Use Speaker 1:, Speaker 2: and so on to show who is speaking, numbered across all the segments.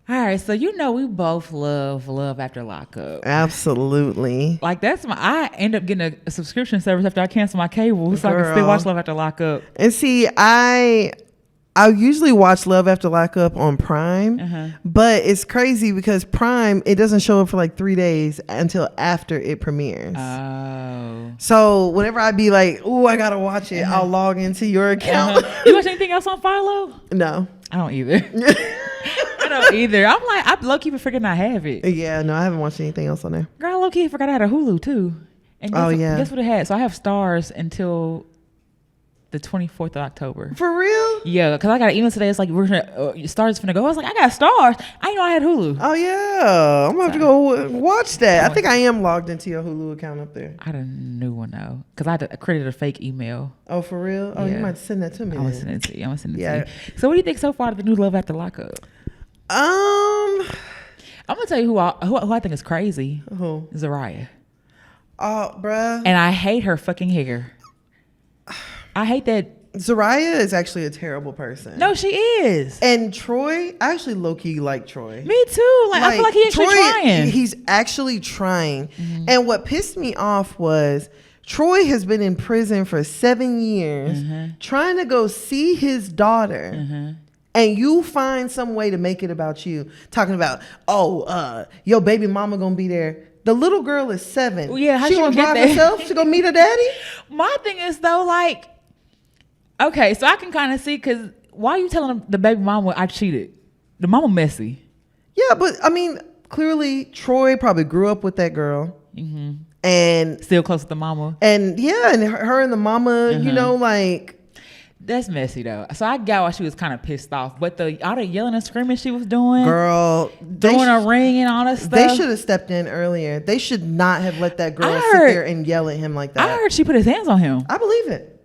Speaker 1: All right, so we both love After Lockup.
Speaker 2: Absolutely.
Speaker 1: Like I end up getting a subscription service after I cancel my cable, so I can still watch Love After Lockup.
Speaker 2: And see, I usually watch Love After Lockup on Prime, but it's crazy because Prime, it doesn't show up for like 3 days until after it premieres. Oh. So whenever I be like, "Ooh, I gotta watch it," I'll log into your account.
Speaker 1: You watch anything else on Philo?
Speaker 2: No,
Speaker 1: I don't either. I don't either. I'm like, I low-key forgetting I have it.
Speaker 2: Yeah, no, I haven't watched anything else on there.
Speaker 1: Girl, I low-key forgot I had a Hulu too. And guess what it had? So I have Stars until the 24th of October.
Speaker 2: For real?
Speaker 1: Yeah, because I got an email today. It's like, Stars finna go. I was like, I got Stars. I didn't know I had Hulu.
Speaker 2: Oh, yeah. I'm going to have to go watch that. I think I am logged into your Hulu account up there.
Speaker 1: I didn't know one, though. Because I created a fake email.
Speaker 2: Oh, for real? Oh, you might send that to me.
Speaker 1: I'm going to send it to you. So what do you think so far of the new Love After Lockup? I'm going to tell you who I think is crazy.
Speaker 2: Who?
Speaker 1: Zariah.
Speaker 2: Oh, bruh.
Speaker 1: And I hate her fucking hair. I hate that.
Speaker 2: Zariah is actually a terrible person.
Speaker 1: No, she is.
Speaker 2: And Troy, I actually low-key like Troy.
Speaker 1: Me too. Like I feel like he's actually trying.
Speaker 2: He's actually trying. Mm-hmm. And what pissed me off was Troy has been in prison for 7 years trying to go see his daughter. And you find some way to make it about you. Talking about, your baby mama gonna be there. The little girl is 7.
Speaker 1: Well, yeah, how
Speaker 2: she gonna drive herself? She gonna meet her daddy?
Speaker 1: My thing is though, like, okay, so I can kind of see, because why are you telling the baby mama I cheated? The mama messy.
Speaker 2: Yeah, but I mean, clearly Troy probably grew up with that girl. And
Speaker 1: still close with the mama.
Speaker 2: And yeah, and her and the mama, like.
Speaker 1: That's messy though. So I got why she was kind of pissed off. But all the yelling and screaming she was doing,
Speaker 2: girl,
Speaker 1: throwing a ring and all that stuff.
Speaker 2: They should have stepped in earlier. They should not have let that girl sit there and yell at him like that.
Speaker 1: I heard she put his hands on him.
Speaker 2: I believe it.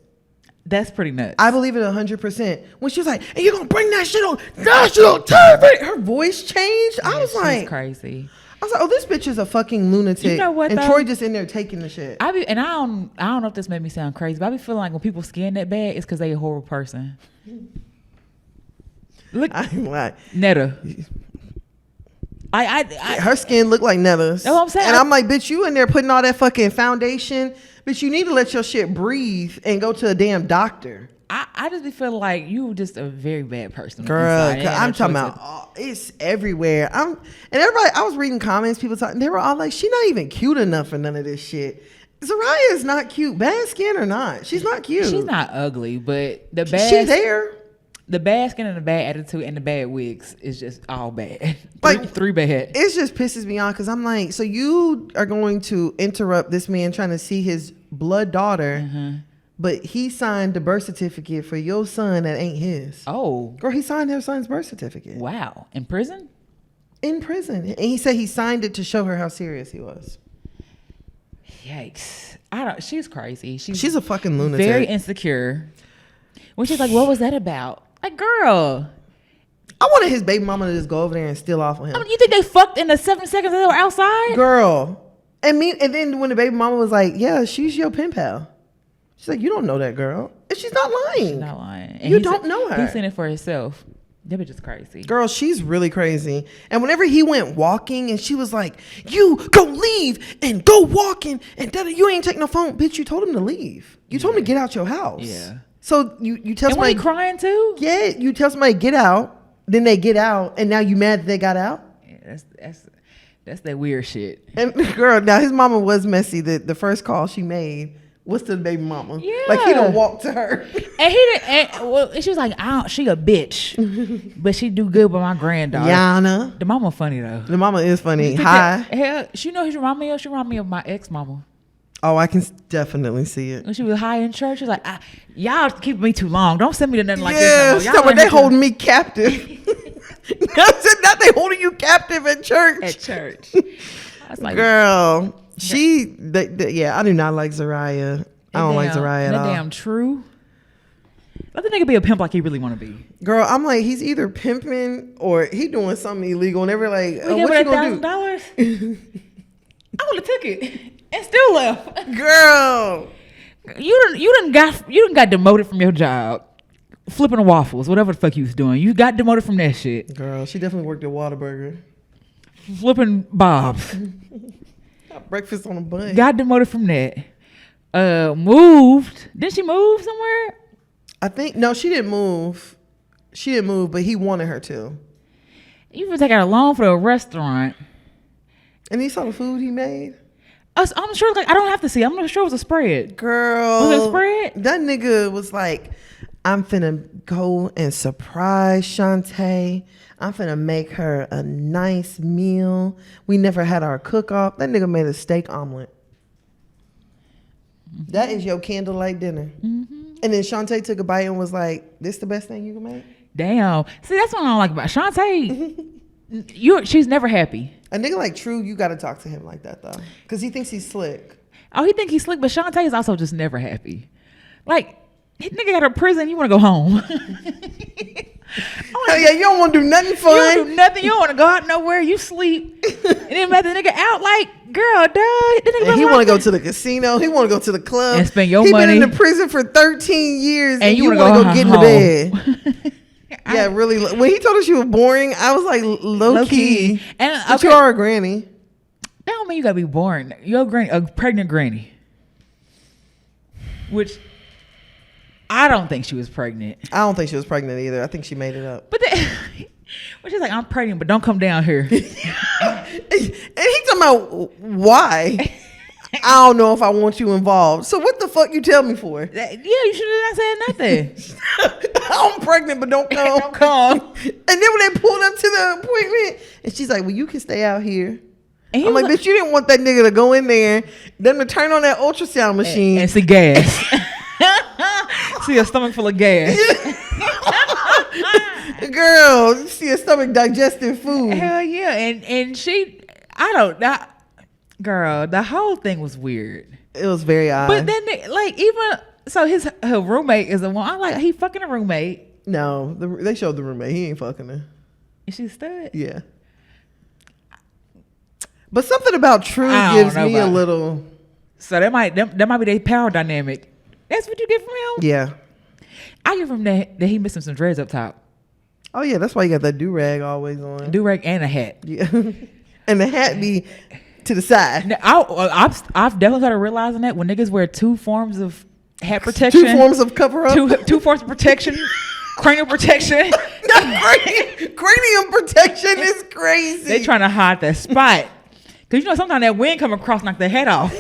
Speaker 1: That's pretty nuts.
Speaker 2: I believe it 100%. When she was like, "And you're gonna bring that shit on national TV," her voice changed. I was like,
Speaker 1: crazy.
Speaker 2: I was like, "Oh, this bitch is a fucking lunatic."
Speaker 1: You know what?
Speaker 2: And
Speaker 1: though?
Speaker 2: Troy just in there taking the shit.
Speaker 1: I don't know if this made me sound crazy, but I be feeling like when people skin that bad, it's because they a horrible person. Look,
Speaker 2: I'm like
Speaker 1: Netta.
Speaker 2: Her skin looked like Netta's.
Speaker 1: That's what I'm saying.
Speaker 2: And I'm like, bitch, you in there putting all that fucking foundation. Bitch, you need to let your shit breathe and go to a damn doctor.
Speaker 1: I just be feeling like you just a very bad person.
Speaker 2: Girl, I'm talking about it's everywhere. And everybody, I was reading comments, people talking, they were all like, she not even cute enough for none of this shit. Zariah is not cute. Bad skin or not. She's not cute.
Speaker 1: She's not ugly, but the bad
Speaker 2: she's there.
Speaker 1: The bad skin and the bad attitude and the bad wigs is just all bad. Three bad.
Speaker 2: It just pisses me off because I'm like, so you are going to interrupt this man trying to see his blood daughter, but he signed the birth certificate for your son that ain't his.
Speaker 1: Oh.
Speaker 2: Girl, he signed her son's birth certificate.
Speaker 1: Wow. In prison?
Speaker 2: In prison. And he said he signed it to show her how serious he was.
Speaker 1: Yikes. She's crazy.
Speaker 2: She's a fucking lunatic.
Speaker 1: Very insecure. When she's like, what was that about? Like, girl.
Speaker 2: I wanted his baby mama to just go over there and steal off of him.
Speaker 1: I mean, you think they fucked in the 7 seconds they were outside?
Speaker 2: Girl. And then when the baby mama was like, yeah, she's your pen pal. She's like, you don't know that girl. And she's not lying.
Speaker 1: She's not lying. And
Speaker 2: you don't know her.
Speaker 1: He's seen it for himself. That bitch is crazy.
Speaker 2: Girl, she's really crazy. And whenever he went walking and she was like, you go leave and go walking and you ain't take no phone. Bitch, you told him to leave. You told him to get out your house.
Speaker 1: Yeah.
Speaker 2: So you tell somebody.
Speaker 1: And was he crying too?
Speaker 2: Yeah, you tell somebody get out, then they get out, and now you mad that they got out?
Speaker 1: Yeah, that's that weird shit.
Speaker 2: And girl, now his mama was messy. The first call she made was to the baby mama.
Speaker 1: Yeah.
Speaker 2: Like he don't walk to her.
Speaker 1: And he didn't. She was like, she a bitch, but she do good with my granddaughter.
Speaker 2: Yana.
Speaker 1: The mama funny though.
Speaker 2: The mama is funny. Hi.
Speaker 1: Hell, she know who she remind me of. She remind me of my ex mama.
Speaker 2: Oh, I can definitely see it.
Speaker 1: When she was high in church, she was like, y'all keep me too long. Don't send me to nothing like
Speaker 2: this.
Speaker 1: No more.
Speaker 2: They holding me captive. Not they holding you captive at church.
Speaker 1: At church. I was like,
Speaker 2: girl, yeah, I do not like Zariah. I don't like Zariah at all.
Speaker 1: That damn true. Let the nigga be a pimp like he really want to be.
Speaker 2: Girl, I'm like, he's either pimping or he doing something illegal. And they were like, what you gonna
Speaker 1: do? I would have took it. And still left.
Speaker 2: Girl.
Speaker 1: You done got demoted from your job. flipping waffles, whatever the fuck you was doing. You got demoted from that shit.
Speaker 2: Girl, she definitely worked at Whataburger.
Speaker 1: Flipping bobs.
Speaker 2: Got breakfast on a bun.
Speaker 1: Got demoted from that. Moved. Didn't she move somewhere?
Speaker 2: I think no, she didn't move. She didn't move, but he wanted her to.
Speaker 1: You even take out a loan for a restaurant.
Speaker 2: And he saw the food he made.
Speaker 1: I'm sure, like, I don't have to see. I'm not sure it was a spread.
Speaker 2: Girl.
Speaker 1: Was it a spread?
Speaker 2: That nigga was like, I'm finna go and surprise Shantae. I'm finna make her a nice meal. We never had our cook-off. That nigga made a steak omelet. Mm-hmm. That is your candlelight dinner. Mm-hmm. And then Shantae took a bite and was like, this the best thing you can make?
Speaker 1: Damn. See, that's what I don't like about Shantae. She's never happy.
Speaker 2: A nigga like True, you gotta talk to him like that though. Cause he thinks he's slick.
Speaker 1: Oh, he think he's slick, but Shantae is also just never happy. Like, nigga got out of prison, you wanna go home.
Speaker 2: Oh yeah, you don't want to do nothing fun.
Speaker 1: You don't do nothing. You don't want to go out nowhere. You sleep. And then let the nigga out like, girl, duh.
Speaker 2: And he want to go to the casino. He want to go to the club.
Speaker 1: And spend your money.
Speaker 2: He been in the prison for 13 years. And you want to go get
Speaker 1: home.
Speaker 2: In the bed. Yeah, really. When he told her she was boring, I was like, low key. And okay, but you are a granny.
Speaker 1: That don't mean you got to be boring. You're a pregnant granny. Which... I don't think she was pregnant.
Speaker 2: I don't think she was pregnant either. I think she made it up.
Speaker 1: But she's like, I'm pregnant, but don't come down here.
Speaker 2: And he talking about why? I don't know if I want you involved. So what the fuck you tell me for?
Speaker 1: Yeah, you should have not said nothing.
Speaker 2: I'm pregnant, but don't come.
Speaker 1: Don't come.
Speaker 2: And then when they pulled up to the appointment, and she's like, well, you can stay out here. And I'm like, bitch, you didn't want that nigga to go in there, then to turn on that ultrasound machine.
Speaker 1: And see gas. See a stomach full of gas.
Speaker 2: Girl, you see a stomach digesting food.
Speaker 1: Hell yeah. And girl, the whole thing was weird.
Speaker 2: It was very odd.
Speaker 1: But then her roommate is the one. I'm like, he fucking a roommate.
Speaker 2: No, they showed the roommate. He ain't fucking her.
Speaker 1: Is she a stud?
Speaker 2: Yeah. But something about True gives me a little.
Speaker 1: So that might be their power dynamic. That's what you get from him?
Speaker 2: Yeah.
Speaker 1: I get from that he missing some dreads up top.
Speaker 2: Oh, yeah. That's why you got that do-rag always on.
Speaker 1: Do-rag and a hat.
Speaker 2: Yeah. And the hat be to the side.
Speaker 1: Now, I've definitely started realizing that when niggas wear two forms of hat protection.
Speaker 2: Two forms of cover-up.
Speaker 1: Two forms of protection. Cranial protection.
Speaker 2: Cranium protection is crazy.
Speaker 1: They trying to hide that spot. Because, sometimes that wind come across, knock their head off.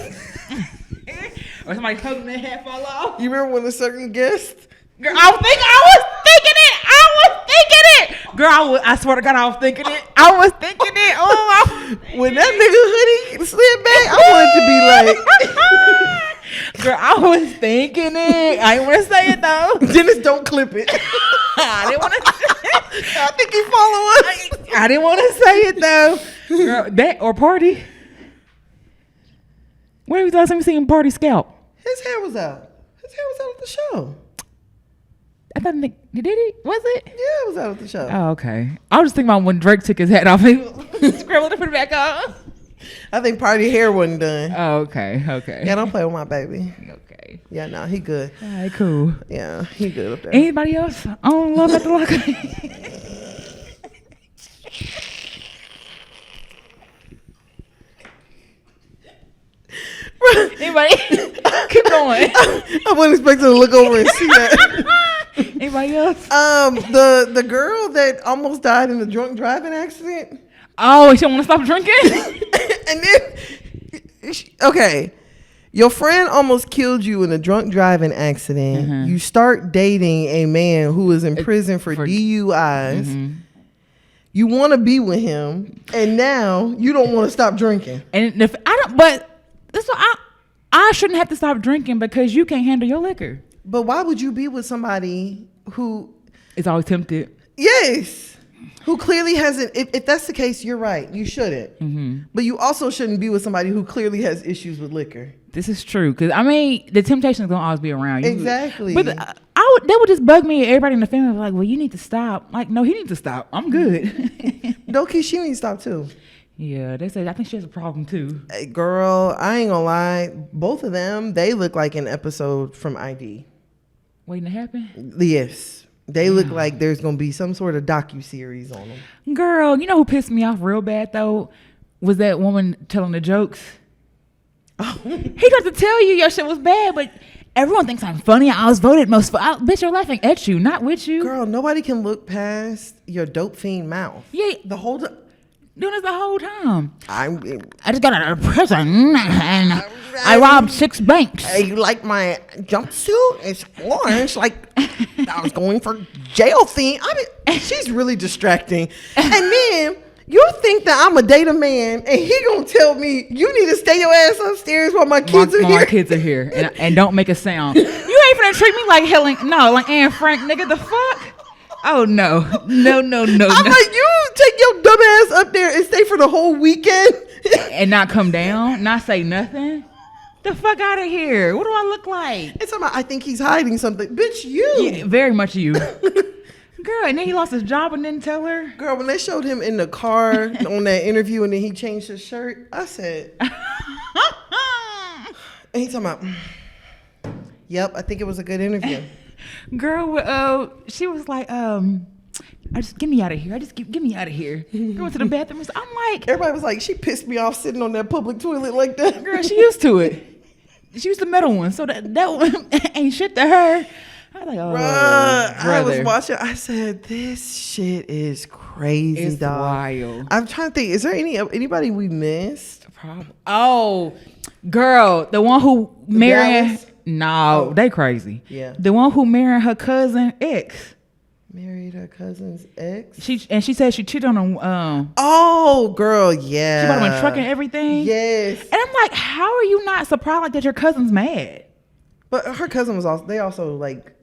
Speaker 1: Or somebody holding their hat fall off.
Speaker 2: You remember when a certain guest?
Speaker 1: Girl, I was thinking it. Girl, I swear to God, I was thinking it. Oh,
Speaker 2: when that nigga hoodie slid back, I wanted to be like.
Speaker 1: Girl, I was thinking it. I didn't want to say it though.
Speaker 2: Dennis, don't clip it.
Speaker 1: I didn't want to.
Speaker 2: I think he follow us.
Speaker 1: I didn't want to say it though. Girl, that or party. When was the last time you seen Party scalp?
Speaker 2: His hair was out. His hair was out at the show.
Speaker 1: I thought did he? Was it?
Speaker 2: Yeah, it was out at the show.
Speaker 1: Oh, okay. I was just thinking about when Drake took his hat off and scrambled to put it back on.
Speaker 2: I think Party hair wasn't done.
Speaker 1: Oh, okay.
Speaker 2: Yeah, don't play with my baby.
Speaker 1: Okay.
Speaker 2: Yeah, no, he good.
Speaker 1: All right, cool.
Speaker 2: Yeah, he good up there.
Speaker 1: Anybody else on Love at the Locker? Anybody? Keep going.
Speaker 2: I wasn't expecting to look over and see that.
Speaker 1: Anybody else?
Speaker 2: The girl that almost died in a drunk driving accident.
Speaker 1: Oh, she don't want to stop drinking?
Speaker 2: And then, okay, your friend almost killed you in a drunk driving accident. Mm-hmm. You start dating a man who is in prison for DUIs. Mm-hmm. You want to be with him, and now you don't want to stop drinking.
Speaker 1: And if I don't, but this I shouldn't have to stop drinking because you can't handle your liquor.
Speaker 2: But why would you be with somebody who
Speaker 1: is always tempted?
Speaker 2: Yes. Who clearly hasn't. If that's the case, you're right. You shouldn't. Mm-hmm. But you also shouldn't be with somebody who clearly has issues with liquor.
Speaker 1: This is true. Because, I mean, the temptation is going to always be around you.
Speaker 2: Exactly.
Speaker 1: But that would just bug me. Everybody in the family was like, well, you need to stop. Like, no, he needs to stop. I'm good.
Speaker 2: Low-key, she needs to stop, too.
Speaker 1: Yeah, they said, I think she has a problem, too.
Speaker 2: Hey, girl, I ain't gonna lie. Both of them, they look like an episode from ID.
Speaker 1: Waiting to happen?
Speaker 2: Yes. They look like there's gonna be some sort of docuseries on them.
Speaker 1: Girl, you know who pissed me off real bad though? Was that woman telling the jokes. Oh. He got to tell you your shit was bad, but everyone thinks I'm funny. I was voted most funny. Bitch, you're laughing at you, not with you.
Speaker 2: Girl, nobody can look past your dope fiend mouth.
Speaker 1: Yeah.
Speaker 2: The whole time.
Speaker 1: Doing this the whole time.
Speaker 2: I
Speaker 1: just got out of prison and I robbed 6 banks.
Speaker 2: Hey, you like my jumpsuit? It's orange. Like I was going for jail theme. I mean, she's really distracting. And then you think that I'm a data man and he gonna tell me you need to stay your ass upstairs while my kids are here.
Speaker 1: My kids are here and don't make a sound. You ain't finna treat me like like Anne Frank, nigga. The fuck? Oh no. I'm like,
Speaker 2: you take your dumb ass up there and stay for the whole weekend
Speaker 1: and not come down, not say nothing. The fuck out of here. What do I look like?
Speaker 2: It's about, I think he's hiding something. Bitch, you.
Speaker 1: Yeah, very much you. Girl, and then he lost his job and didn't tell her.
Speaker 2: Girl, when they showed him in the car on that interview and then he changed his shirt, I said, and he talking about, yep, I think it was a good interview.
Speaker 1: Girl, she was like, get me out of here. Get me out of here. Going to the bathroom. I'm like,
Speaker 2: everybody was like, she pissed me off sitting on that public toilet like that.
Speaker 1: Girl, she used to it. She used the metal one, so that one ain't shit to her. I was like, oh,
Speaker 2: I was watching. I said, this shit is crazy,
Speaker 1: it's
Speaker 2: dog.
Speaker 1: Wild.
Speaker 2: I'm trying to think. Is there anybody we missed?
Speaker 1: Probably. Oh, girl, the one who married. No, they crazy.
Speaker 2: Yeah.
Speaker 1: The one who married her cousin ex.
Speaker 2: Married her cousin's ex?
Speaker 1: She said she cheated on him.
Speaker 2: Oh, girl, yeah.
Speaker 1: She bought him a truck and everything.
Speaker 2: Yes.
Speaker 1: And I'm like, how are you not surprised like that your cousin's mad?
Speaker 2: But her cousin was also, they also like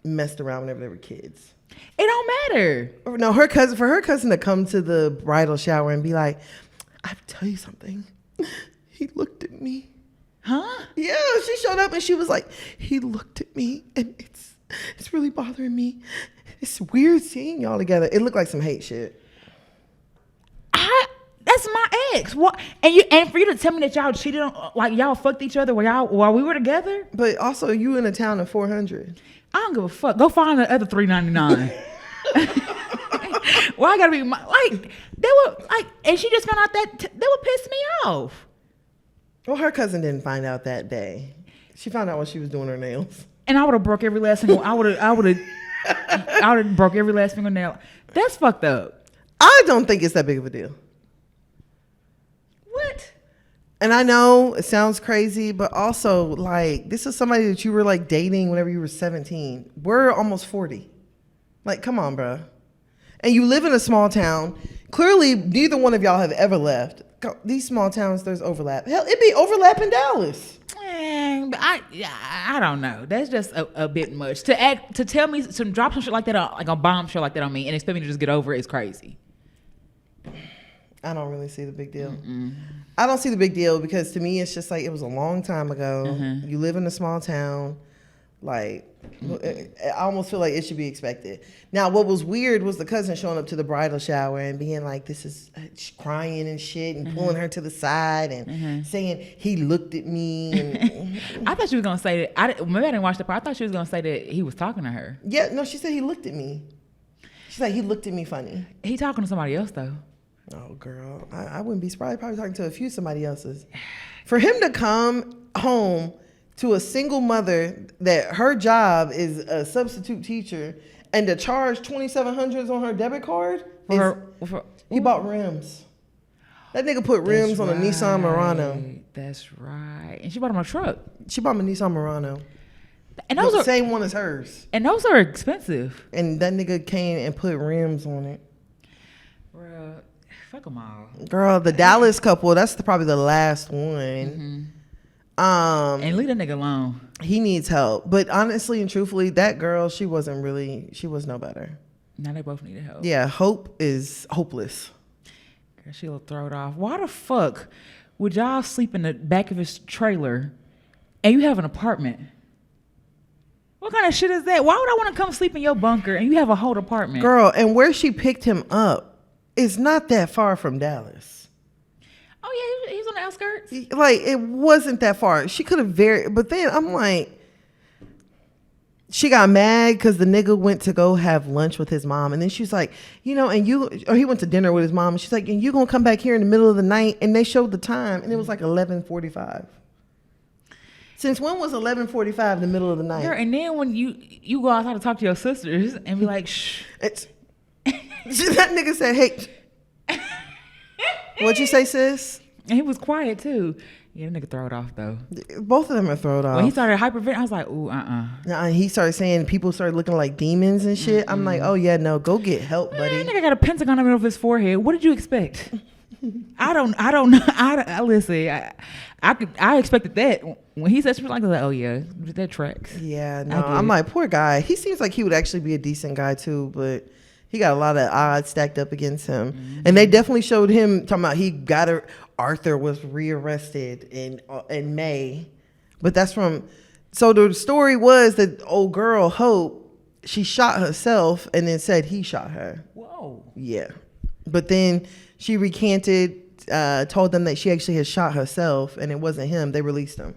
Speaker 2: messed around whenever they were kids.
Speaker 1: It don't matter.
Speaker 2: No, for her cousin to come to the bridal shower and be like, I have to tell you something. He looked at me.
Speaker 1: Huh?
Speaker 2: Yeah, she showed up and she was like, he looked at me and it's really bothering me. It's weird seeing y'all together. It looked like some hate shit.
Speaker 1: That's my ex. What? And for you to tell me that y'all cheated on, like y'all fucked each other while we were together.
Speaker 2: But also, you in a town of 400.
Speaker 1: I don't give a fuck. Go find the other 399. Well, I gotta be like they were like, and she just found out that they would piss me off.
Speaker 2: Well, her cousin didn't find out that day. She found out when she was doing her nails.
Speaker 1: And I would have broke every last single. I would have broke every last fingernail. That's fucked up.
Speaker 2: I don't think it's that big of a deal.
Speaker 1: What?
Speaker 2: And I know it sounds crazy, but also like this is somebody that you were like dating whenever you were 17. We're almost 40. Like, come on, bro. And you live in a small town. Clearly, neither one of y'all have ever left. These small towns, there's overlap. Hell, it'd be overlap in Dallas.
Speaker 1: But I don't know. That's just a bit much to tell me to drop some shit like that, like a bombshell like that on me, and expect me to just get over it is crazy.
Speaker 2: I don't really see the big deal. Mm-mm. I don't see the big deal because to me it's just like it was a long time ago. Mm-hmm. You live in a small town, like I almost feel like it should be expected. Now, what was weird was the cousin showing up to the bridal shower and being like, "This is crying and shit," and pulling her to the side and saying he looked at me. And
Speaker 1: I thought she was gonna say that. Maybe I didn't watch the part. I thought she was gonna say that he was talking to her.
Speaker 2: Yeah, no, she said he looked at me. She's like, he looked at me funny.
Speaker 1: He talking to somebody else though.
Speaker 2: Oh, girl, I wouldn't be surprised. Probably talking to somebody else's. For him to come home to a single mother that her job is a substitute teacher and to charge $2,700 on her debit card, he bought rims. That nigga put rims on a Nissan Murano.
Speaker 1: That's right. And she bought him a truck.
Speaker 2: She bought him a Nissan Murano.
Speaker 1: And those
Speaker 2: the
Speaker 1: are
Speaker 2: same one as hers.
Speaker 1: And those are expensive.
Speaker 2: And that nigga came and put rims on it.
Speaker 1: Bro, fuck them all.
Speaker 2: Girl, the Dallas couple, that's probably the last one.
Speaker 1: And leave that nigga alone.
Speaker 2: He needs help. But honestly and truthfully, that girl, she was no better.
Speaker 1: Now they both needed help.
Speaker 2: Yeah, Hope is hopeless.
Speaker 1: Girl, she'll throw it off. Why the fuck would y'all sleep in the back of his trailer and you have an apartment? What kind of shit is that? Why would I want to come sleep in your bunker and you have a whole apartment?
Speaker 2: Girl, and where she picked him up is not that far from Dallas.
Speaker 1: Oh, yeah, he was on the outskirts?
Speaker 2: Like, it wasn't that far. She could have but then I'm like, she got mad because the nigga went to go have lunch with his mom, and then she's like, you know, or he went to dinner with his mom, and she's like, and you gonna come back here in the middle of the night? And they showed the time, and it was like 11:45. Since when was 11:45 in the middle of the night?
Speaker 1: Girl, and then when you go outside to talk to your sisters and be like, shh.
Speaker 2: That nigga said, hey. What'd you say, sis?
Speaker 1: And he was quiet too. Yeah, that nigga throw it off though.
Speaker 2: Both of them are thrown off.
Speaker 1: When he started hyperventilating, I was like, ooh,
Speaker 2: And he started saying people started looking like demons and shit. I'm like, oh yeah, no, go get help, buddy.
Speaker 1: That nigga got a pentagon in the middle of his forehead. What did you expect? I don't know. I listen. I expected that when he said something like that. Oh yeah, that tracks.
Speaker 2: Yeah, no, I'm like, poor guy. He seems like he would actually be a decent guy too, but he got a lot of odds stacked up against him. Mm-hmm. And they definitely showed him talking about Arthur was rearrested in May, but that's from. So the story was that old girl Hope, she shot herself and then said he shot her.
Speaker 1: Whoa.
Speaker 2: Yeah, but then she recanted. Told them that she actually had shot herself and it wasn't him. They released him.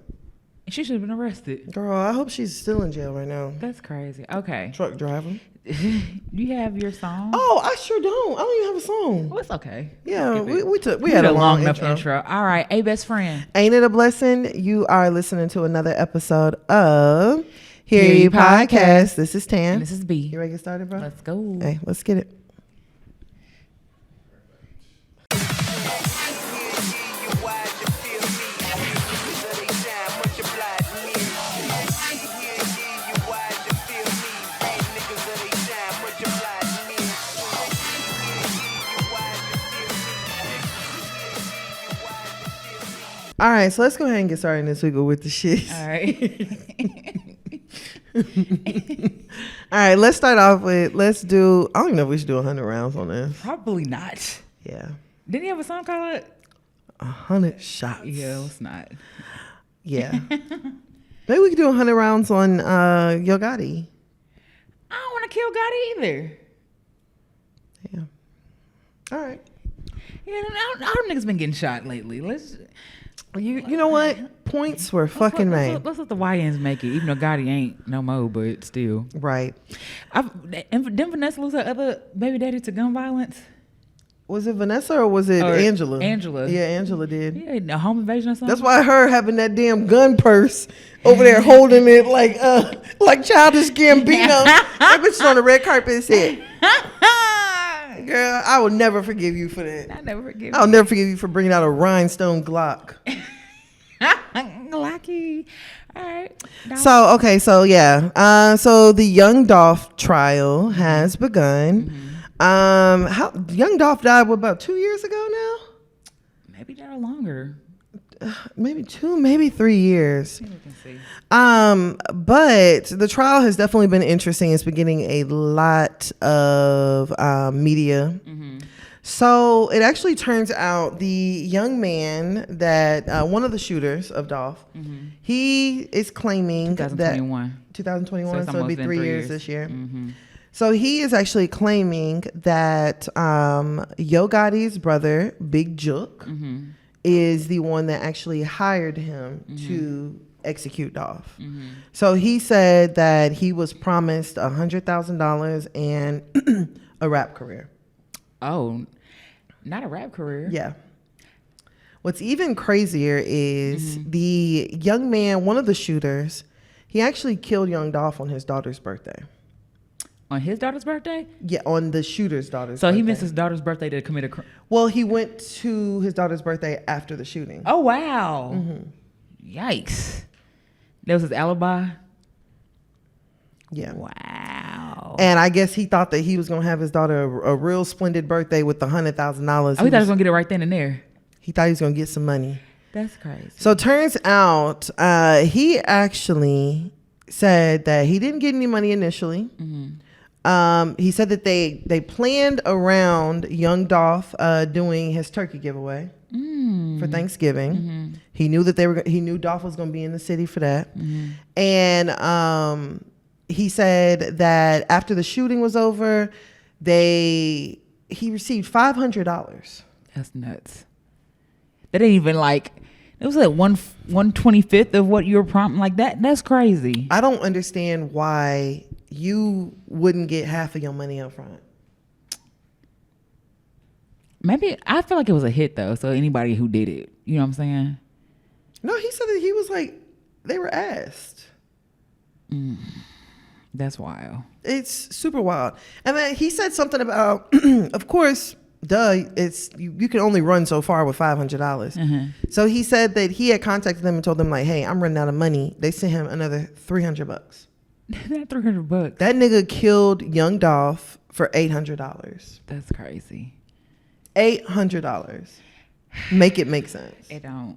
Speaker 1: She should have been arrested.
Speaker 2: Girl, I hope she's still in jail right now.
Speaker 1: That's crazy. Okay.
Speaker 2: Truck driver.
Speaker 1: You have your song?
Speaker 2: Oh, I sure don't. I don't even have a song.
Speaker 1: Well, it's okay.
Speaker 2: Yeah, we had a long
Speaker 1: enough intro. All right. Hey, best friend.
Speaker 2: Ain't it a blessing? You are listening to another episode of Hear You Podcast. This is Tan.
Speaker 1: And this is B.
Speaker 2: You ready to get started, bro?
Speaker 1: Let's go.
Speaker 2: Hey, let's get it. All right, so let's go ahead and get started this week with the shit.
Speaker 1: All right.
Speaker 2: All right, let's start off with, I don't even know if we should do 100 rounds on this.
Speaker 1: Probably not.
Speaker 2: Yeah.
Speaker 1: Didn't he have a song called
Speaker 2: 100 shots?
Speaker 1: Yeah, it's not.
Speaker 2: Yeah. Maybe we could do 100 rounds on Yo Gotti.
Speaker 1: I don't want to kill Gotti either.
Speaker 2: Yeah. All right.
Speaker 1: Yeah, all them niggas been getting shot lately.
Speaker 2: You know what? Points were fucking made.
Speaker 1: Let's let the YNs make it, even though Gotti ain't no more, but still.
Speaker 2: Right.
Speaker 1: Didn't Vanessa lose her other baby daddy to gun violence?
Speaker 2: Was it Vanessa or was it Angela?
Speaker 1: Angela.
Speaker 2: Yeah, Angela did.
Speaker 1: Yeah, a home invasion or something.
Speaker 2: That's why her having that damn gun purse over there holding it like Childish Gambino. That bitch on the red carpet said, girl, I will never forgive you for that. I'll never forgive you for bringing out a rhinestone Glock.
Speaker 1: Glocky. All right.
Speaker 2: So the Young Dolph trial has begun. Mm-hmm. Young Dolph died about 2 years ago now?
Speaker 1: Maybe that or longer.
Speaker 2: Maybe 2, maybe 3 years.
Speaker 1: We can see.
Speaker 2: But the trial has definitely been interesting. It's been getting a lot of media. Mm-hmm. So it actually turns out the young man that one of the shooters of Dolph, mm-hmm. he is claiming 2021, so it'll be 3 years this year. Mm-hmm. So he is actually claiming that Yo Gotti's brother, Big Jook, mm-hmm. is the one that actually hired him mm-hmm. to execute Dolph. Mm-hmm. So he said that he was promised $100,000 and a rap career.
Speaker 1: Oh, not a rap career.
Speaker 2: Yeah. What's even crazier is mm-hmm. the young man, one of the shooters, he actually killed Young Dolph on his daughter's birthday.
Speaker 1: On his daughter's birthday?
Speaker 2: Yeah, on the shooter's daughter's birthday.
Speaker 1: So he missed his daughter's birthday to commit a crime?
Speaker 2: Well, he went to his daughter's birthday after the shooting.
Speaker 1: Oh, wow. Mm-hmm. Yikes. That was his alibi?
Speaker 2: Yeah.
Speaker 1: Wow.
Speaker 2: And I guess he thought that he was going to have his daughter a real splendid birthday with the $100,000.
Speaker 1: Oh, he thought he was going to get it right then and there.
Speaker 2: He thought he was going to get some money.
Speaker 1: That's crazy.
Speaker 2: So it turns out he actually said that he didn't get any money initially. Mm-hmm. He said that they planned around Young Dolph doing his turkey giveaway for Thanksgiving. Mm-hmm. He knew that he knew Dolph was going to be in the city for that. Mm-hmm. And he said that after the shooting was over, he received $500.
Speaker 1: That's nuts. That ain't even like It was like 1/25 of what you were prompting. Like that. That's crazy.
Speaker 2: I don't understand why you wouldn't get half of your money up front.
Speaker 1: Maybe I feel like it was a hit though. So anybody who did it, you know what I'm saying?
Speaker 2: No, he said that he was like, they were asked.
Speaker 1: That's wild.
Speaker 2: It's super wild. And then he said something about, of course, it's you can only run so far with $500. So he said that he had contacted them and told them like, hey, I'm running out of money. They sent him another $300.
Speaker 1: That $300.
Speaker 2: That nigga killed Young Dolph for $800.
Speaker 1: That's crazy.
Speaker 2: $800. Make it make sense.
Speaker 1: It don't.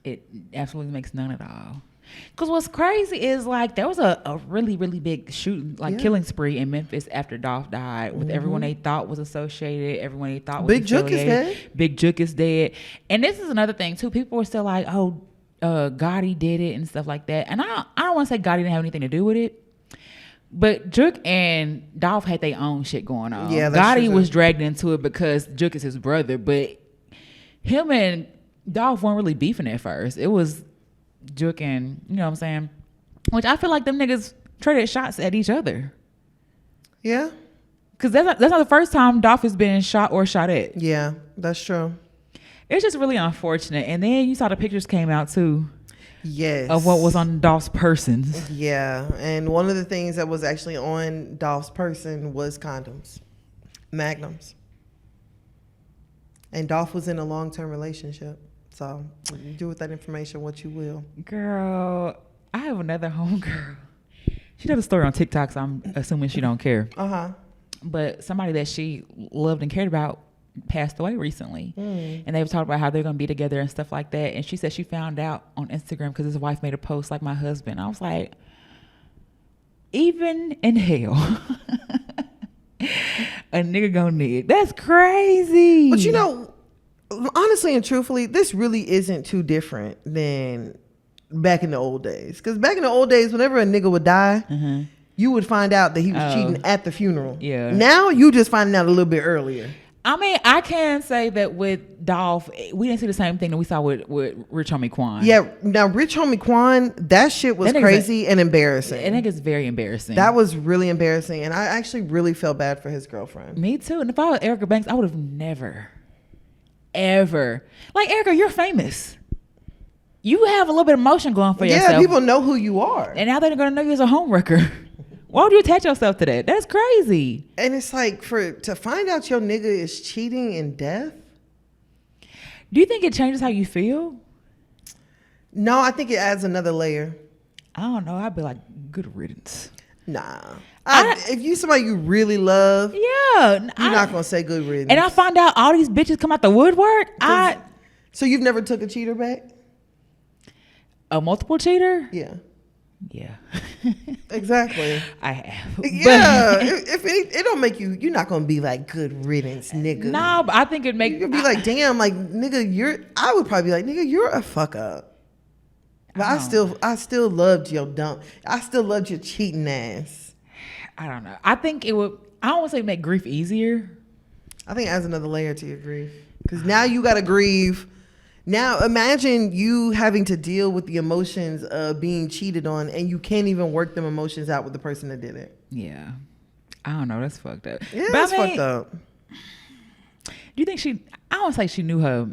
Speaker 1: It absolutely makes none at all. Because what's crazy is like there was a really, really big shooting, like killing spree in Memphis after Dolph died with everyone they thought was associated, everyone they thought was
Speaker 2: Big Jook is dead.
Speaker 1: Big Jook is dead. And this is another thing too. People were still like, oh, Gotti did it and stuff like that. And I don't want to say Gotti didn't have anything to do with it. But Jook and Dolph had their own shit going on.
Speaker 2: Yeah, that's
Speaker 1: Gotti
Speaker 2: true.
Speaker 1: was dragged into it because Jook is his brother, but him and Dolph weren't really beefing at first. It was Jook and, you know what I'm saying? Which I feel like them niggas traded shots at each other.
Speaker 2: Yeah.
Speaker 1: Because that's not the first time Dolph has been shot or shot at.
Speaker 2: Yeah, that's true.
Speaker 1: It's just really unfortunate. And then you saw the pictures came out too.
Speaker 2: Yes.
Speaker 1: Of what was on Dolph's persons.
Speaker 2: Yeah. And one of the things that was actually on Dolph's person was condoms. Magnums. And Dolph was in a long-term relationship. So you do with that information what you will.
Speaker 1: Girl, I have another homegirl. She does a story on TikTok, so I'm assuming she don't care. But somebody that she loved and cared about passed away recently. And they were talking about how they're going to be together and stuff like that. And she said she found out on Instagram because his wife made a post like my husband. I was like, even in hell, a nigga gonna need. That's crazy.
Speaker 2: But you know, honestly and truthfully, this really isn't too different than back in the old days. Because back in the old days, whenever a nigga would die, you would find out that he was cheating at the funeral.
Speaker 1: Yeah.
Speaker 2: Now you just finding out a little bit earlier.
Speaker 1: I mean, I can say that with Dolph, we didn't see the same thing that we saw with Rich Homie Quan.
Speaker 2: Yeah. Now, Rich Homie Quan, that shit was crazy and embarrassing.
Speaker 1: I think it's very embarrassing.
Speaker 2: That was really embarrassing. And I actually really felt bad for his girlfriend.
Speaker 1: Me too. And if I was Erica Banks, I would have never, ever. Like, Erica, you're famous. You have a little bit of emotion going for yourself.
Speaker 2: Yeah, people know who you are.
Speaker 1: And now they're going to know you as a homewrecker. Why would you attach yourself to that? That's crazy.
Speaker 2: And it's like to find out your nigga is cheating in death.
Speaker 1: Do you think it changes how you feel?
Speaker 2: No, I think it adds another layer.
Speaker 1: I don't know. I'd be like, good riddance.
Speaker 2: Nah. If you somebody you really love,
Speaker 1: yeah,
Speaker 2: you're not gonna say good riddance.
Speaker 1: And I find out all these bitches come out the woodwork.
Speaker 2: So you've never took a cheater back?
Speaker 1: A multiple cheater?
Speaker 2: Yeah.
Speaker 1: Yeah.
Speaker 2: Exactly.
Speaker 1: I have.
Speaker 2: Yeah. if it don't make you, you're not gonna be like good riddance, nigga.
Speaker 1: No, but I think it make
Speaker 2: you be like, damn, like nigga, I would probably be like, nigga, you're a fuck up. But I still loved your dumb. I still loved your cheating ass.
Speaker 1: I don't know. I think it would. I don't want to say make grief easier.
Speaker 2: I think it adds another layer to your grief because now you gotta grieve. Now imagine you having to deal with the emotions of being cheated on, and you can't even work them emotions out with the person that did it.
Speaker 1: Yeah, I don't know. That's fucked up.
Speaker 2: Yeah, that's fucked up.
Speaker 1: Do you think she? I don't say she knew her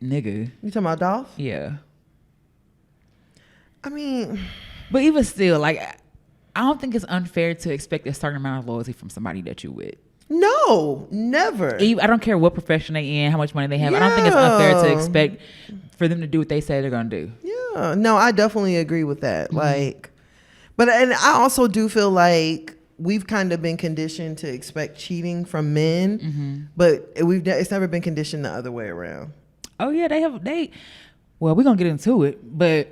Speaker 1: nigga.
Speaker 2: You talking about Dolph?
Speaker 1: Yeah.
Speaker 2: I mean,
Speaker 1: but even still, like, I don't think it's unfair to expect a certain amount of loyalty from somebody that you with.
Speaker 2: No, never.
Speaker 1: I don't care what profession they in, how much money they have. Yeah. I don't think it's unfair to expect for them to do what they say they're gonna do.
Speaker 2: Yeah, no, I definitely agree with that. Like, and I also do feel like we've kind of been conditioned to expect cheating from men, but it's never been conditioned the other way around.
Speaker 1: Oh yeah, well, we're gonna get into it, but